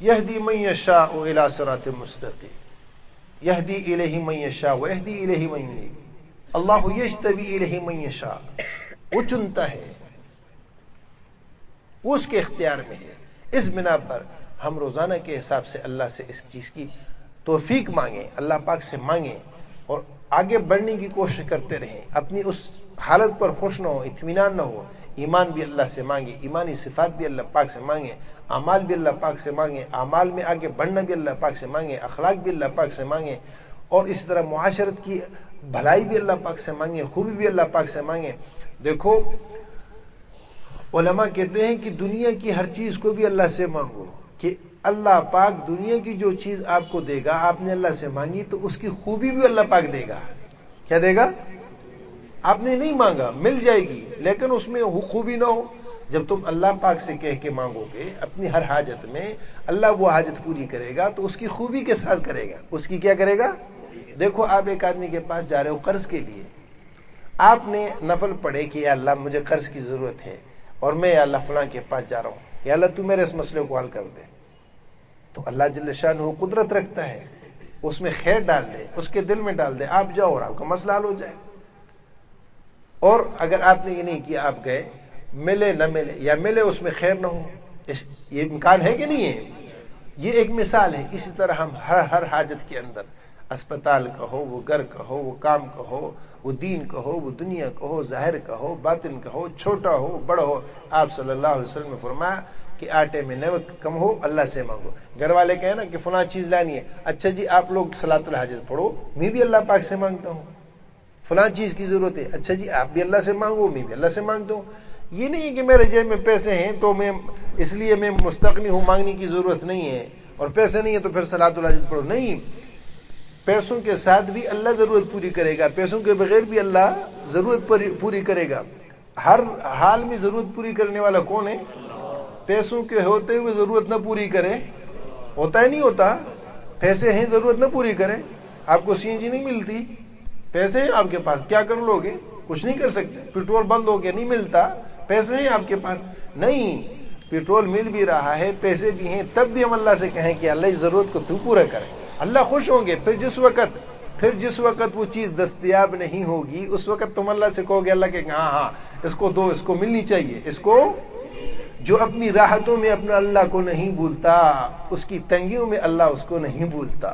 یہدی من یشاء الی صراط مستقیم، یہدی الیہ من یشاء ویہدی الیہ من ینیب، اللہ یجتبی الیہ من یشاء، وہ چنتا ہے، وہ اس کے اختیار میں ہے۔ اس بنا پر ہم روزانہ کے حساب سے اللہ سے اس چیز کی توفیق مانگیں، اللہ پاک سے مانگیں، اور آگے بڑھنے کی کوشش کرتے رہیں، اپنی اس حالت پر خوش نہ ہو، اطمینان نہ ہو، ایمان بھی اللہ سے مانگے، ایمانی صفات بھی اللہ پاک سے مانگے، اعمال بھی اللہ پاک سے مانگے، اعمال میں آگے بڑھنا بھی اللہ پاک سے مانگے، اخلاق بھی اللہ پاک سے مانگے، اور اس طرح معاشرت کی بھلائی بھی اللہ پاک سے مانگے، خوبی بھی اللہ پاک سے مانگے۔ دیکھو علماء کہتے ہیں کہ دنیا کی ہر چیز کو بھی اللہ سے مانگو، کہ اللہ پاک دنیا کی جو چیز آپ کو دے گا، آپ نے اللہ سے مانگی تو اس کی خوبی بھی اللہ پاک دے گا۔ کیا دے گا؟ آپ نے نہیں مانگا، مل جائے گی، لیکن اس میں خوبی نہ ہو۔ جب تم اللہ پاک سے کہہ کے مانگو گے اپنی ہر حاجت میں، اللہ وہ حاجت پوری کرے گا تو اس کی خوبی کے ساتھ کرے گا۔ اس کی کیا کرے گا؟ دیکھو آپ ایک آدمی کے پاس جا رہے ہو قرض کے لیے، آپ نے نفل پڑھے کہ یا اللہ مجھے قرض کی ضرورت ہے اور میں یا اللہ فلاں کے پاس جا رہا ہوں، یا اللہ تو میرے اس مسئلے کو حل کر دے، تو اللہ جل شانہ قدرت رکھتا ہے، اس میں خیر ڈال دے، اس کے دل میں ڈال دے، آپ جاؤ اور آپ کا مسئلہ حل ہو جائے۔ اور اگر آپ نے یہ نہیں کیا، آپ گئے، ملے نہ ملے، یا ملے اس میں خیر نہ ہو، یہ امکان ہے کہ نہیں ہے؟ یہ ایک مثال ہے۔ اسی طرح ہم ہر حاجت کے اندر، اسپتال کا ہو، وہ گھر کا ہو، وہ کام کا ہو، وہ دین کا ہو، وہ دنیا کا ہو، ظاہر کا ہو، باطن کا ہو، چھوٹا ہو بڑا ہو، آپ صلی اللہ علیہ وسلم نے فرمایا کہ آٹے میں نمک کم ہو اللہ سے مانگو۔ گھر والے کہیں نا کہ فلاں چیز لانی ہے، اچھا جی آپ لوگ صلاۃ الحاجت پڑھو، میں بھی اللہ پاک سے مانگتا ہوں۔ فلاں چیز کی ضرورت ہے، اچھا جی آپ بھی اللہ سے مانگو، میں بھی اللہ سے مانگتا ہوں۔ یہ نہیں کہ میرے جیب میں پیسے ہیں تو میں اس لیے میں مستغنی ہوں، مانگنے کی ضرورت نہیں ہے، اور پیسے نہیں ہے تو پھر صلاۃ الحاجت پڑھو۔ نہیں، پیسوں کے ساتھ بھی اللہ ضرورت پوری کرے گا، پیسوں کے بغیر بھی اللہ ضرورت پوری کرے گا۔ ہر حال میں ضرورت پوری کرنے والا کون ہے؟ پیسوں کے ہوتے ہوئے ضرورت نہ پوری کرے، ہوتا ہے نہیں ہوتا؟ پیسے ہیں ضرورت نہ پوری کرے۔ آپ کو سی این جی نہیں ملتی، پیسے ہیں آپ کے پاس، کیا کر لو گے؟ کچھ نہیں کر سکتے۔ پیٹرول بند ہو گیا، نہیں ملتا، پیسے ہیں آپ کے پاس، نہیں، پیٹرول مل بھی رہا ہے، پیسے بھی ہیں، تب بھی ہم اللہ سے کہیں کہ اللہ اس ضرورت کو تو پورا کرے، اللہ خوش ہوں گے۔ پھر جس وقت وہ چیز دستیاب نہیں ہوگی، اس وقت تم اللہ سے کہو گے، اللہ کہ ہاں اس کو دو، اس کو ملنی چاہیے، اس کو۔ جو اپنی راحتوں میں اپنا اللہ کو نہیں بھولتا، اس کی تنگیوں میں اللہ اس کو نہیں بھولتا۔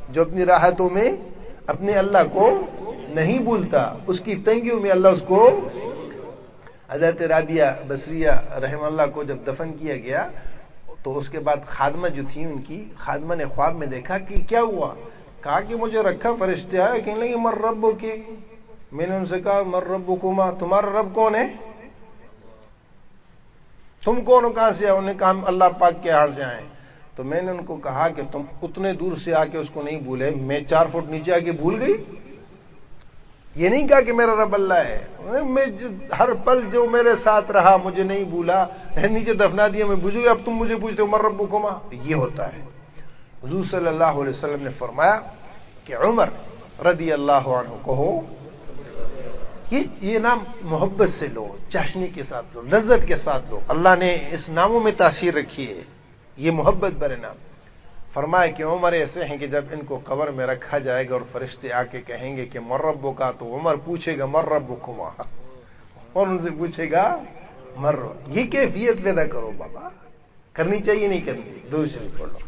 جو اپنی راحتوں میں اپنے اللہ کو نہیں بھولتا، اس کی تنگیوں میں اللہ اس کو۔ حضرت رابعہ بصریہ رحمہ اللہ کو جب دفن کیا گیا تو اس کے بعد خادمہ جو تھی ان کی، خادمہ نے خواب میں دیکھا کہ کیا ہوا؟ کہا کہ مجھے رکھا، فرشتے آئے کہنے لگے مر ربو کی۔ میں نے ان سے کہا مر ربکما، تمہارا رب کون ہے؟ تم کون ہو، کہاں سے آئے؟ انہوں نے کہا ہم اللہ پاک کے یہاں سے آئے۔ تو میں نے ان کو کہا کہ تم اتنے دور سے آ کے اس کو نہیں بھولے، میں 4 فٹ نیچے آ کے بھول گئی؟ یہ نہیں کہا کہ میرا رب اللہ ہے، میں ہر پل جو میرے ساتھ رہا مجھے نہیں بھولا، نیچے دفنا دیا، میں بجھ گیا، اب تم مجھے پوچھتے ہو مر ربکما؟ یہ ہوتا ہے۔ حضور صلی اللہ علیہ وسلم نے فرمایا کہ عمر رضی اللہ عنہ کو ہو، یہ نام محبت سے لو، چاشنی کے ساتھ لو، لذت کے ساتھ لو، اللہ نے اس ناموں میں تاثیر رکھی ہے، یہ محبت برے نام۔ فرمایا کہ عمر ایسے ہیں کہ جب ان کو قبر میں رکھا جائے گا اور فرشتے آ کے کہیں گے کہ مر ربک، تو عمر پوچھے گا مر ربکما، اور ان سے پوچھے گا مر رب۔ یہ کیفیت پیدا کرو بابا، کرنی چاہیے نہیں کرنی چاہیے؟ دوسری پڑھ لو۔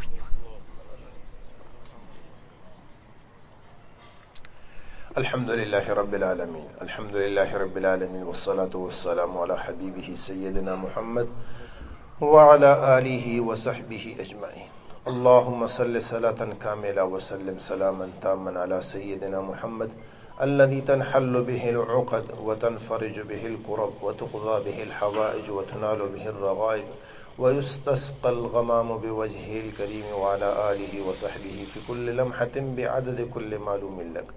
الحمد للہ رب العالمین، الحمد للہ رب العالمین، والصلاة والسلام علی حبیبہ سیدنا محمد وعلی آلہ وصحبہ اجمعین۔ اللہم صل صلاة کاملہ وسلم سلاما تاما علی سیدنا محمد الذي تنحل به العقد وتنفرج به الكرب وتقضى به الحوائج وتنال به الرغائب ويستسقى الغمام بوجهه الكريم وعلى آله وصحبه في كل لمحة بعدد كل معلوم لك۔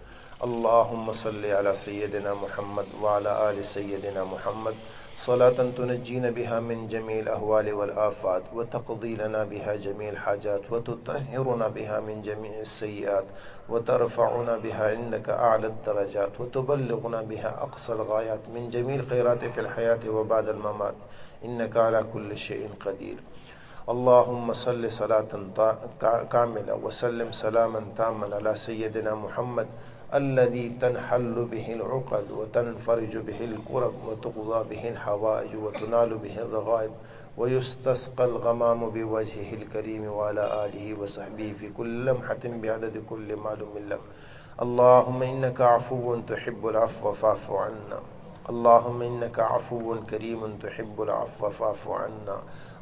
اللهم صل على سيدنا محمد وعلى آل سيدنا محمد صلاة تنجينا بها من جميع الأهوال والآفات وتقضي لنا بها جميع الحاجات وتطهرنا بها من جميع السيئات وترفعنا بها عندك أعلى الدرجات وتبلغنا بها أقصى الغايات من جميع الخيرات في الحياة وبعد الممات إنك على كل شيء قدير۔ اللهم صل صلاة كاملة وسلم سلاما تاما على سيدنا محمد الذي تنحل به العقد وتنفرج به الكرب وتقضى به الحوائج وتنال به الرغائب ويستسقى الغمام بوجهه الكريم وعلى آله وصحبه في كل لمحة بعدد كل معلوم لك۔ اللهم إنك عفو تحب العفو فاعف عنا. اللهم إنك عفو كريم تحب العفو فاعف عنا.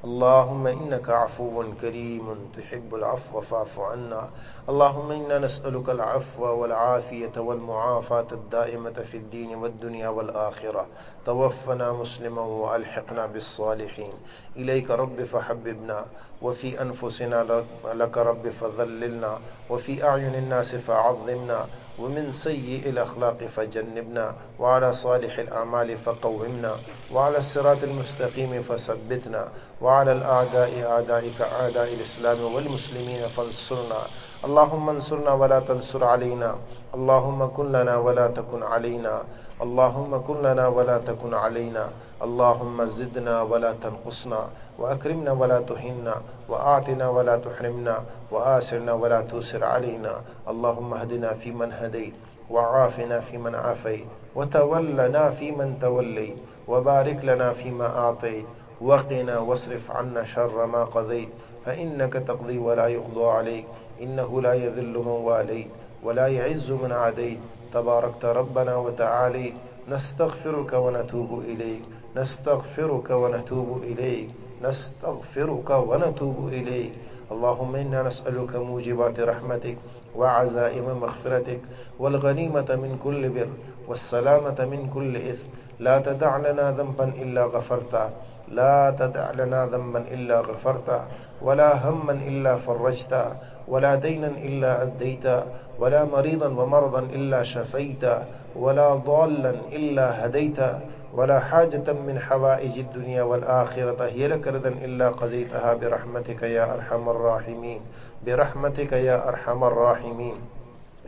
اللهم إنك عفو كريم تحب العفو فاعف عنا. اللهم إنا نسألك العفو والعافية والمعافاة الدائمة في الدين والدنيا والآخرة. توفنا مسلما وألحقنا بالصالحين. إليك رب فحببنا، وفي أنفسنا لك رب فذللنا، وفي أعين الناس فعظمنا، ومن سيء الأخلاق فجنبنا، وعلى صالح الأعمال فقومنا، وعلى الصراط المستقيم فثبتنا، وعلى الأعداء أعدائك أعداء الإسلام والمسلمين فانصرنا. اللهم انصرنا ولا تنصر علينا. اللهم كن لنا ولا تكن علينا. اللهم كن لنا ولا تكن علينا. اللهم زدنا ولا تنقصنا، وأكرمنا ولا تهنا، وأعطنا ولا تحرمنا، وآسرنا ولا تؤسر علينا. اللهم اهدنا فيمن هديت، وعافنا فيمن عافيت، وتولنا فيمن توليت، وبارك لنا فيما أعطيت، وقنا واصرف عنا شر ما قضيت، فإنك تقضي ولا يقضى عليك، إنه لا يذل من واليت ولا يعز من عاديت، تباركت ربنا وتعاليت. نستغفرك ونتوب إليك، نستغفرك ونتوب إليك، نستغفرك ونتوب إليك. اللهم إنا نسألك موجبات رحمتك وعزائم مغفرتك والغنيمة من كل بر والسلامة من كل إثم. لا تدع لنا ذنبا إلا غفرته، لا تدع لنا ذنبا إلا غفرته، ولا هما إلا فرجته، ولا دينا إلا أديته، ولا مريضا ومرضا إلا شفيته، ولا ضالا إلا هديته، ولا حاجة من حوائج الدنيا والآخرة هي لك رضا إلا قضيتها برحمتك يا أرحم الراحمين، برحمتك يا أرحم الراحمين.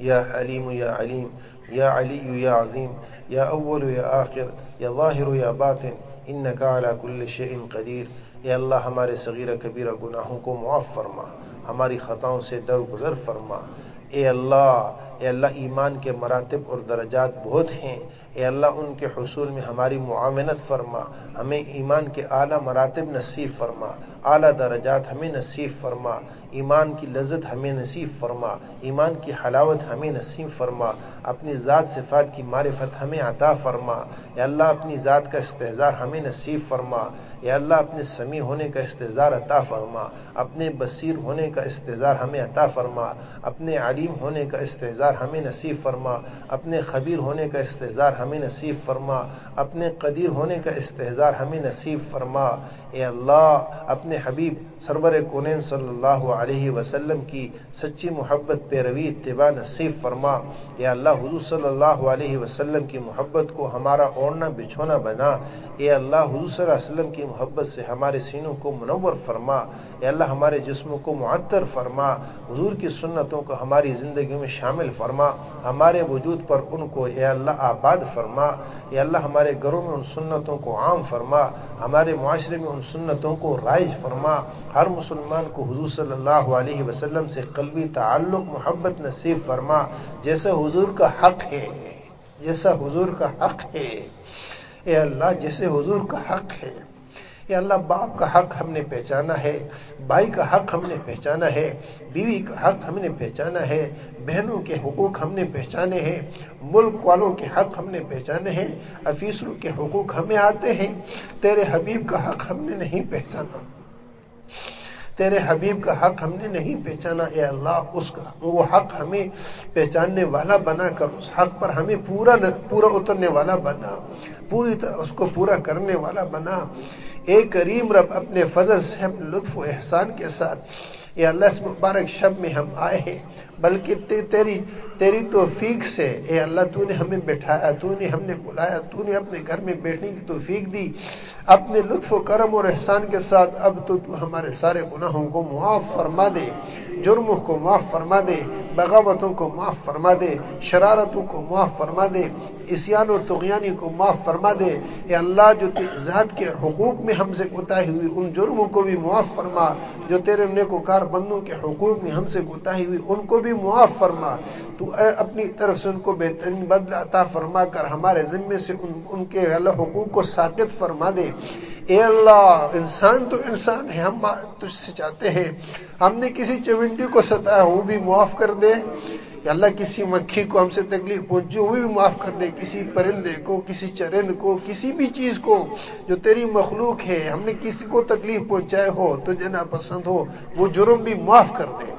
يا حليم يا عليم، يا علي يا عظيم، يا أول يا آخر، يا ظاہر یا باطن، انك على كل شيء قدیر. اے اللہ ہمارے صغیرہ کبیرہ گناہوں کو معاف فرما، ہماری خطاؤں سے درگزر فرما. اے اللہ ایمان کے مراتب اور درجات بہت ہیں. اے اللہ ان کے حصول میں ہماری معاونت فرما، ہمیں ایمان کے اعلیٰ مراتب نصیب فرما، اعلیٰ درجات ہمیں نصیب فرما، ایمان کی لذت ہمیں نصیب فرما، ایمان کی حلاوت ہمیں نصیب فرما، اپنی ذات صفات کی معرفت ہمیں عطا فرما. اے اللہ اپنی ذات کا استحضار ہمیں نصیب فرما. اے اللہ اپنے سمیع ہونے کا استحضار عطا فرما، اپنے بصیر ہونے کا استحضار ہمیں عطا فرما، اپنے علیم ہونے کا استحضار ہمیں نصیب فرما، اپنے خبیر ہونے کا استحضار ہمیں نصیب فرما، اپنے قدیر ہونے کا استحضار ہمیں نصیب فرما. اے اللہ اپنے حبیب سرور کونین صلی اللہ علیہ وسلم کی سچی محبت پیروی اتباع نصیب فرما. اے اللہ حضور صلی اللہ علیہ وسلم کی محبت کو ہمارا اوڑھنا بچھونا بنا. اے اللہ حضور صلی اللہ علیہ وسلم کی محبت سے ہمارے سینوں کو منور فرما. اے اللہ ہمارے جسموں کو معطر فرما. حضور کی سنتوں کو ہماری زندگی میں شامل فرما، ہمارے وجود پر ان کو اے اللہ آباد فرما. اے اللہ ہمارے گھروں میں ان سنتوں کو عام فرما، ہمارے معاشرے میں ان سنتوں کو رائج فرما. ہر مسلمان کو حضور صلی اللہ علیہ وسلم سے قلبی تعلق محبت نصیب فرما، جیسا حضور کا حق ہے، جیسا حضور کا حق ہے. اے اللہ جیسے حضور کا حق ہے. اے اللہ باپ کا حق ہم نے پہچانا ہے، بھائی کا حق ہم نے پہچانا ہے، بیوی کا حق ہم نے پہچانا ہے، بہنوں کے حقوق ہم نے پہچانے ہیں، ملک والوں کے حق ہم نے پہچانے ہیں، افیسروں کے حقوق ہمیں آتے ہیں. تیرے حبیب کا حق ہم نے نہیں پہچانا، تیرے حبیب کا حق ہم نے نہیں پہچانا. اے اللہ وہ حق ہمیں پہچاننے والا بنا کر اس حق پر ہمیں پورا اترنے والا بنا، پوری طرح اس کو پورا کرنے والا بنا. اے کریم رب اپنے فضل سے اپنے لطف و احسان کے ساتھ اے اللہ اس مبارک شب میں ہم آئے ہیں، بلکہ تیری توفیق سے اے اللہ تو نے ہمیں بٹھایا، تو نے ہم نے بلایا، تو نے اپنے گھر میں بیٹھنے کی توفیق دی. اپنے لطف و کرم اور احسان کے ساتھ اب تو ہمارے سارے گناہوں کو معاف فرما دے، جرموں کو معاف فرما دے، بغاوتوں کو معاف فرما دے، شرارتوں کو معاف فرما دے، عصیان اور طغیانی کو معاف فرما دے. اے اللہ جو ذات کے حقوق میں ہم سے کوتاہی ہوئی ان جرموں کو بھی معاف فرما، جو تیرے نیکوکار بندوں کے حقوق میں ہم سے کوتاہی ہوئی ان کو بھی معاف فرما. تو اپنی طرف سے ان کو بہترین بدلہ عطا فرما کر ہمارے ذمے سے ان کے حقوق کو ساقط فرما دے. اے اللہ انسان تو انسان ہے، ہم تجھ سے چاہتے ہیں ہم نے کسی چونٹی کو ستایا وہ بھی معاف کر دے، کہ اللہ کسی مکھی کو ہم سے تکلیف پہنچی وہ بھی معاف کر دے، کسی پرندے کو، کسی چرند کو، کسی بھی چیز کو جو تیری مخلوق ہے، ہم نے کسی کو تکلیف پہنچائے ہو، تجھے ناپسند ہو، وہ جرم بھی معاف کر دے،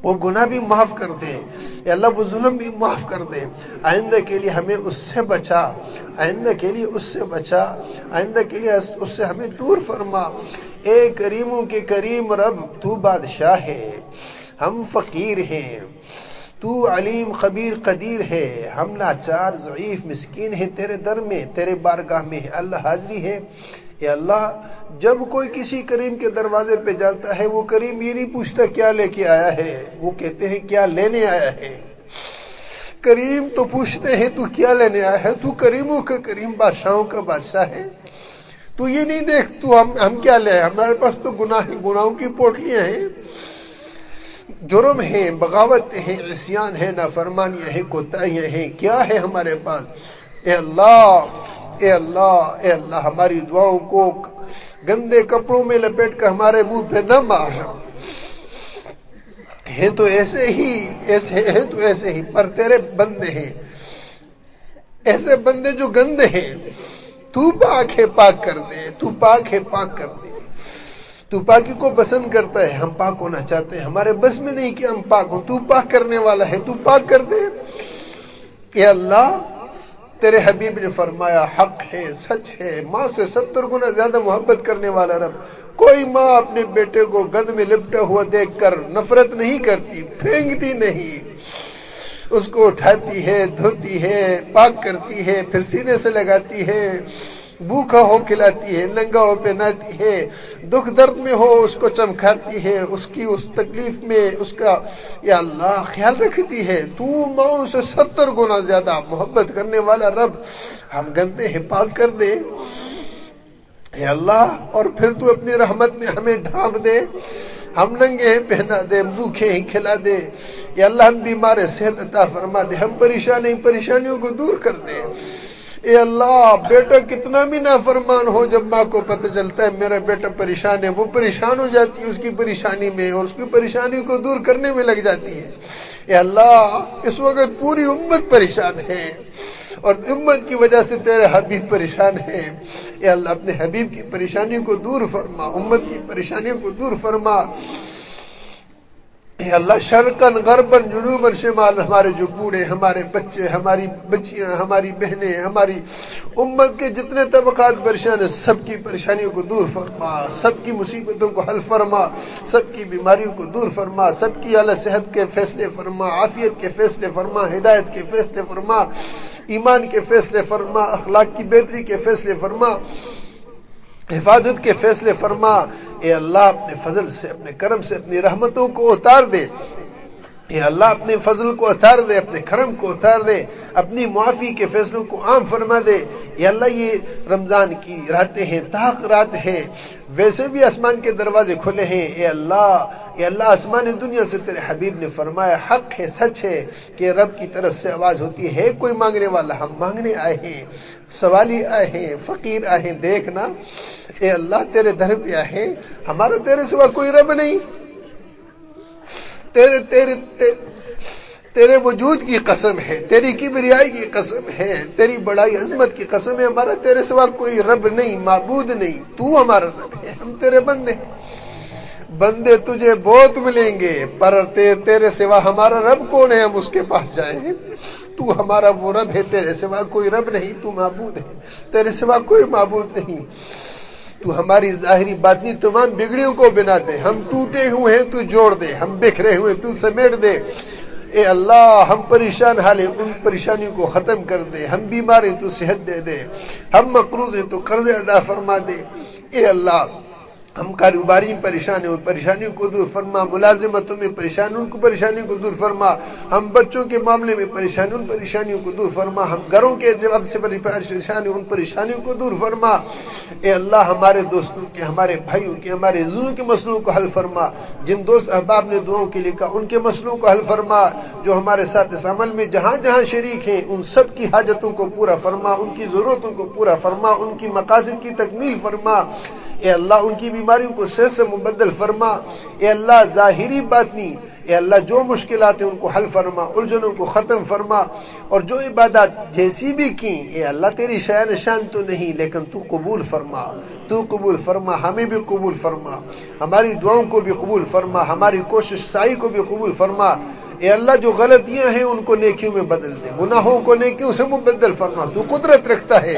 وہ گناہ بھی معاف کر دے، اے اللہ وہ ظلم بھی معاف کر دے۔ آئندہ کے لیے ہمیں اس سے بچا، آئندہ کے لیے اس سے بچا، آئندہ کے لیے اس سے ہمیں دور فرما۔ اے کریموں کے کریم رب، تو بادشاہ ہے، ہم فقیر ہیں، تو علیم خبیر قدیر ہے، ہم لاچار ضعیف مسکین ہیں، تیرے در میں، تیرے بارگاہ میں اللہ حاضری ہے۔ اے اللہ جب کوئی کسی کریم کے دروازے پہ جاتا ہے، وہ کریم یہ نہیں پوچھتا کیا لے کے آیا ہے، وہ کہتے ہیں کیا لینے آیا ہے۔ کریم تو پوچھتے ہیں تو کیا لینے آیا ہے، تو کریموں کا کریم بادشاہوں کا بادشاہ ہے۔ تو یہ نہیں دیکھ تو ہم کیا لے آئے، ہمارے پاس تو گناہ ہیں، گناہوں کی پوٹلیاں ہیں، جرم ہیں، بغاوتیں ہیں، عصیان ہیں، نافرمانیاں ہیں، کوتاہیاں ہیں، کیا ہے ہمارے پاس۔ اے اللہ، اے اللہ، اے اللہ ہماری دعاؤں کو گندے کپڑوں میں لپیٹ کر ہمارے منہ پہ نہ مار، ہیں تو ایسے ہی پر تیرے بندے ہیں، ایسے بندے جو گندے ہیں، تو پاک ہے پاک کر دے، تو پاک ہے پاک کر دے۔ تو پاکی کو پسند کرتا ہے، ہم پاک ہونا چاہتے ہیں، ہمارے بس میں نہیں کہ ہم پاک ہوں، تو پاک کرنے والا ہے، تو پاک کر دے۔ اے اللہ تیرے حبیب نے فرمایا حق ہے، سچ ہے، ماں سے 70 گنا زیادہ محبت کرنے والا رب۔ کوئی ماں اپنے بیٹے کو گند میں لپٹا ہوا دیکھ کر نفرت نہیں کرتی، پھینکتی نہیں، اس کو اٹھاتی ہے، دھوتی ہے، پاک کرتی ہے، پھر سینے سے لگاتی ہے، بھوکا ہو کھلاتی ہے، ننگا ہو پہناتی ہے، دکھ درد میں ہو اس کو چمکھاتی ہے، اس کی اس تکلیف میں اس کا یا اللہ خیال رکھتی ہے۔ تو ماں سے 70 گنا زیادہ محبت کرنے والا رب، ہم گندے ہیں پاک کر دے اے اللہ، اور پھر تو اپنی رحمت میں ہمیں ڈھانپ دے، ہم ننگے ہیں پہنا دے، بھوکے ہیں کھلا دے، یا اللہ ہم بیمار صحت عطا فرما دے، ہم پریشانیوں کو دور کر دے۔ اے اللہ بیٹا کتنا بھی نافرمان ہو، جب ماں کو پتہ چلتا ہے میرا بیٹا پریشان ہے، وہ پریشان ہو جاتی ہے اس کی پریشانی میں، اور اس کی پریشانی کو دور کرنے میں لگ جاتی ہے۔ اے اللہ اس وقت پوری امت پریشان ہے، اور امت کی وجہ سے تیرے حبیب پریشان ہے۔ اے اللہ اپنے حبیب کی پریشانیوں کو دور فرما، امت کی پریشانیوں کو دور فرما۔ اے اللہ شرقاً غرباً جنوباً شمال، ہمارے جو بوڑھے، ہمارے بچے، ہماری بچیاں، ہماری بہنیں، ہماری امت کے جتنے طبقات پریشان ہیں، سب کی پریشانیوں کو دور فرما، سب کی مصیبتوں کو حل فرما، سب کی بیماریوں کو دور فرما، سب کی اعلی صحت کے فیصلے فرما، عافیت کے فیصلے فرما، ہدایت کے فیصلے فرما، ایمان کے فیصلے فرما، اخلاق کی بہتری کے فیصلے فرما، حفاظت کے فیصلے فرما۔ اے اللہ اپنے فضل سے، اپنے کرم سے اپنی رحمتوں کو اتار دے، اے اللہ اپنے فضل کو اتار دے، اپنے کرم کو اتار دے، اپنی معافی کے فیصلوں کو عام فرما دے۔ اے اللہ یہ رمضان کی راتیں ہیں، طاق رات ہے، ویسے بھی آسمان کے دروازے کھلے ہیں۔ اے اللہ آسمان دنیا سے تیرے حبیب نے فرمایا حق ہے، سچ ہے کہ رب کی طرف سے آواز ہوتی ہے کوئی مانگنے والا، ہم مانگنے آئے ہیں، سوالی آئے ہیں، فقیر آئے ہیں، دیکھنا اے اللہ تیرے در پہ آئے ہیں، ہمارا تیرے سوا کوئی رب نہیں، تیرے وجود کی قسم ہے، تیری کبریائی کی قسم ہے، تیری بڑائی عظمت کی قسم ہے، ہمارا تیرے سوا کوئی رب نہیں، معبود نہیں، تو ہمارا رب ہے، ہم تیرے بندے ہیں۔ بندے تجھے بہت ملیں گے، پر تیرے سوا ہمارا رب کون ہے، ہم اس کے پاس جائیں۔ تو ہمارا وہ رب ہے، تیرے سوا کوئی رب نہیں، تو معبود ہے، تیرے سوا کوئی معبود نہیں۔ تو ہماری ظاہری باطنی تمام بگڑیوں کو بنا دے، ہم ٹوٹے ہوئے ہیں تو جوڑ دے، ہم بکھرے ہوئے تو سمیٹ دے۔ اے اللہ ہم پریشان حال ہیں، ان پریشانیوں کو ختم کر دے، ہم بیمار ہیں تو صحت دے دے، ہم مقروض ہیں تو قرض ادا فرما دے۔ اے اللہ ہم کاروباری پریشان ہیں، ان پریشانیوں کو دور فرما، ملازمتوں میں پریشان ان کو پریشانیوں کو دور فرما، ہم بچوں کے معاملے میں پریشان ان پریشانیوں کو دور فرما، ہم گھروں کے جواب سے پریشان ہیں ان پریشانیوں کو دور فرما۔ اے اللہ ہمارے دوستوں کے، ہمارے بھائیوں کے، ہمارے عزیزوں کے مسئلوں کو حل فرما، جن دوست احباب نے دعاؤں کے لیے کہا ان کے مسئلوں کو حل فرما، جو ہمارے ساتھ اس عمل میں جہاں جہاں شریک ہیں ان سب کی حاجتوں کو پورا فرما، ان کی ضرورتوں کو پورا فرما، ان کی مقاصد کی تکمیل فرما۔ اے اللہ ان کی بیماریوں کو صحت سے مبدل فرما۔ اے اللہ ظاہری باطنی اے اللہ جو مشکلات ہیں ان کو حل فرما، الجھنوں کو ختم فرما، اور جو عبادات جیسی بھی کی اے اللہ تیری شان شان تو نہیں لیکن تو قبول فرما، تو قبول فرما، ہمیں بھی قبول فرما، ہماری دعاؤں کو بھی قبول فرما، ہماری کوشش سعی کو بھی قبول فرما۔ اے اللہ جو غلطیاں ہیں ان کو نیکیوں میں بدل دے، گناہوں کو نیکیوں سے مبدل فرما۔ تو قدرت رکھتا ہے،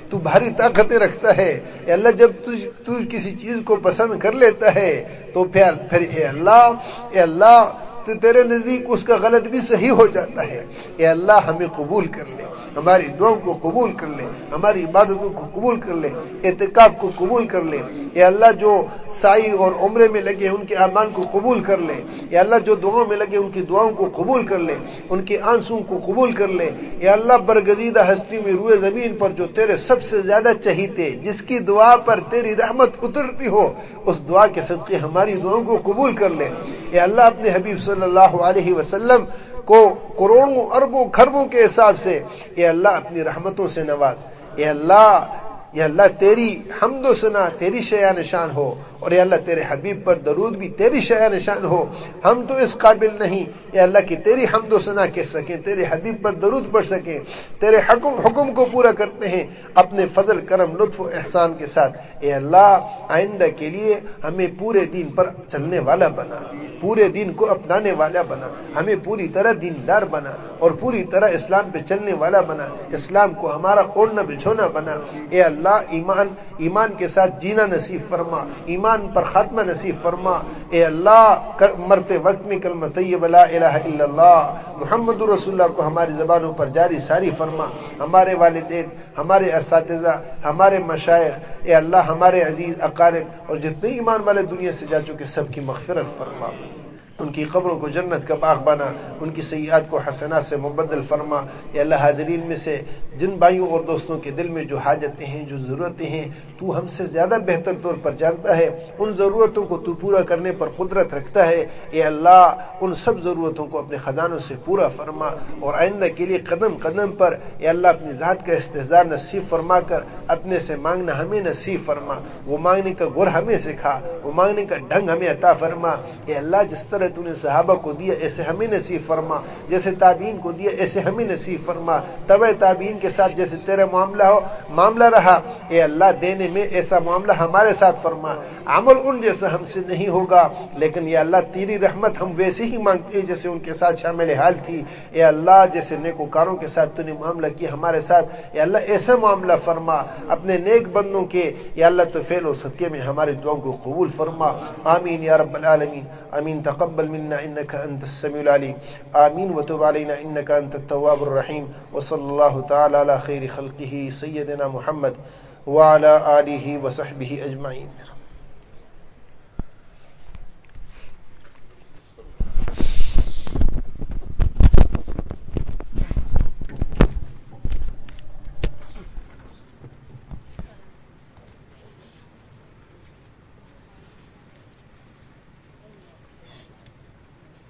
تو بھاری طاقتیں رکھتا ہے اے اللہ، جب تو کسی چیز کو پسند کر لیتا ہے تو پھر اے اللہ تو تیرے نزدیک اس کا غلط بھی صحیح ہو جاتا ہے۔ اے اللہ ہمیں قبول کر لے، ہماری دعاؤں کو قبول کر لے، ہماری عبادتوں کو قبول کر لے، اعتکاف کو قبول کر لے۔ اے اللہ جو سعی اور عمرے میں لگے ان کے اعمال کو قبول کر لے، اے اللہ جو دعاؤں میں لگے ان کی دعاؤں کو قبول کر لے، ان کے آنسوں کو قبول کر لے۔ اے اللہ برگزیدہ ہستی میں روئے زمین پر جو تیرے سب سے زیادہ چہیتے، جس کی دعا پر تیری رحمت اترتی ہو، اس دعا کے صدقے ہماری دعاؤں کو قبول کر لے۔ اے اللہ اپنے حبیب صلی اللہ علیہ وسلم کو کروڑوں اربوں کھربوں کے حساب سے اے اللہ اپنی رحمتوں سے نواز۔ اے اللہ تیری حمد و ثنا تیری شان شان ہو، اور اے اللہ تیرے حبیب پر درود بھی تیری شان شان ہو۔ ہم تو اس قابل نہیں اے اللہ کہ تیری حمد و ثنا کہہ سکیں، تیرے حبیب پر درود پڑھ سکیں، تیرے حکم کو پورا کرتے ہیں اپنے فضل کرم لطف و احسان کے ساتھ۔ اے اللہ آئندہ کے لیے ہمیں پورے دین پر چلنے والا بنا، پورے دین کو اپنانے والا بنا، ہمیں پوری طرح دیندار بنا اور پوری طرح اسلام پہ چلنے والا بنا، اسلام کو ہمارا اوڑھنا بچھونا بنا۔ اے اللہ ایمان کے ساتھ جینا نصیب فرما، ایمان پر خاتمہ نصیب فرما۔ اے اللہ مرتے وقت میں کلمہ طیبہ لا الہ الا اللہ محمد رسول اللہ کو ہماری زبانوں پر جاری ساری فرما۔ ہمارے والدین، ہمارے اساتذہ، ہمارے مشائخ، اے اللہ ہمارے عزیز اقارب اور جتنے ایمان والے دنیا سے جا چکے سب کی مغفرت فرما، ان کی قبروں کو جنت کا باغ بنا، ان کی سیئات کو حسنات سے مبدل فرما۔ یا اللہ حاضرین میں سے جن بھائیوں اور دوستوں کے دل میں جو حاجتیں ہیں، جو ضرورتیں ہیں، تو ہم سے زیادہ بہتر طور پر جانتا ہے، ان ضرورتوں کو تو پورا کرنے پر قدرت رکھتا ہے۔ اے اللہ ان سب ضرورتوں کو اپنے خزانوں سے پورا فرما، اور آئندہ کے لیے قدم قدم پر اے اللہ اپنی ذات کا استحضار نصیب فرما کر اپنے سے مانگنا ہمیں نصیب فرما، وہ مانگنے کا گر ہمیں سکھا، وہ مانگنے کا ڈھنگ ہمیں عطا فرما۔ اے اللہ جس طرح تو نے صحابہ کو دیا ایسے ہمیں نصیب فرما، جیسے تابعین کو دیا ایسے ہمیں نصیب فرما، تبع تابعین کے ساتھ جیسے تیرا معاملہ رہا اے اللہ دینے میں ایسا معاملہ ہمارے ساتھ فرما۔ عمل ان جیسا ہم سے نہیں ہوگا، لیکن یا اللہ تیری رحمت ہم ویسے ہی مانگتے ہیں جیسے ان کے ساتھ شامل حال تھی۔ اے اللہ جیسے نیکوکاروں کے ساتھ تو نے معاملہ کیا ہمارے ساتھ، اے اللہ ایسا معاملہ فرما اپنے نیک بندوں کے۔ یا اللہ تو فعل اور صدقے میں ہماری دعاؤں کو قبول فرما۔ آمین یا رب العالمین، آمین۔ تقبل منا انك انت السميع العليم، آمين وتب علينا انك انت التواب الرحيم، وصلى الله تعالى على خير خلقه سيدنا محمد وعلى آله وصحبه اجمعين۔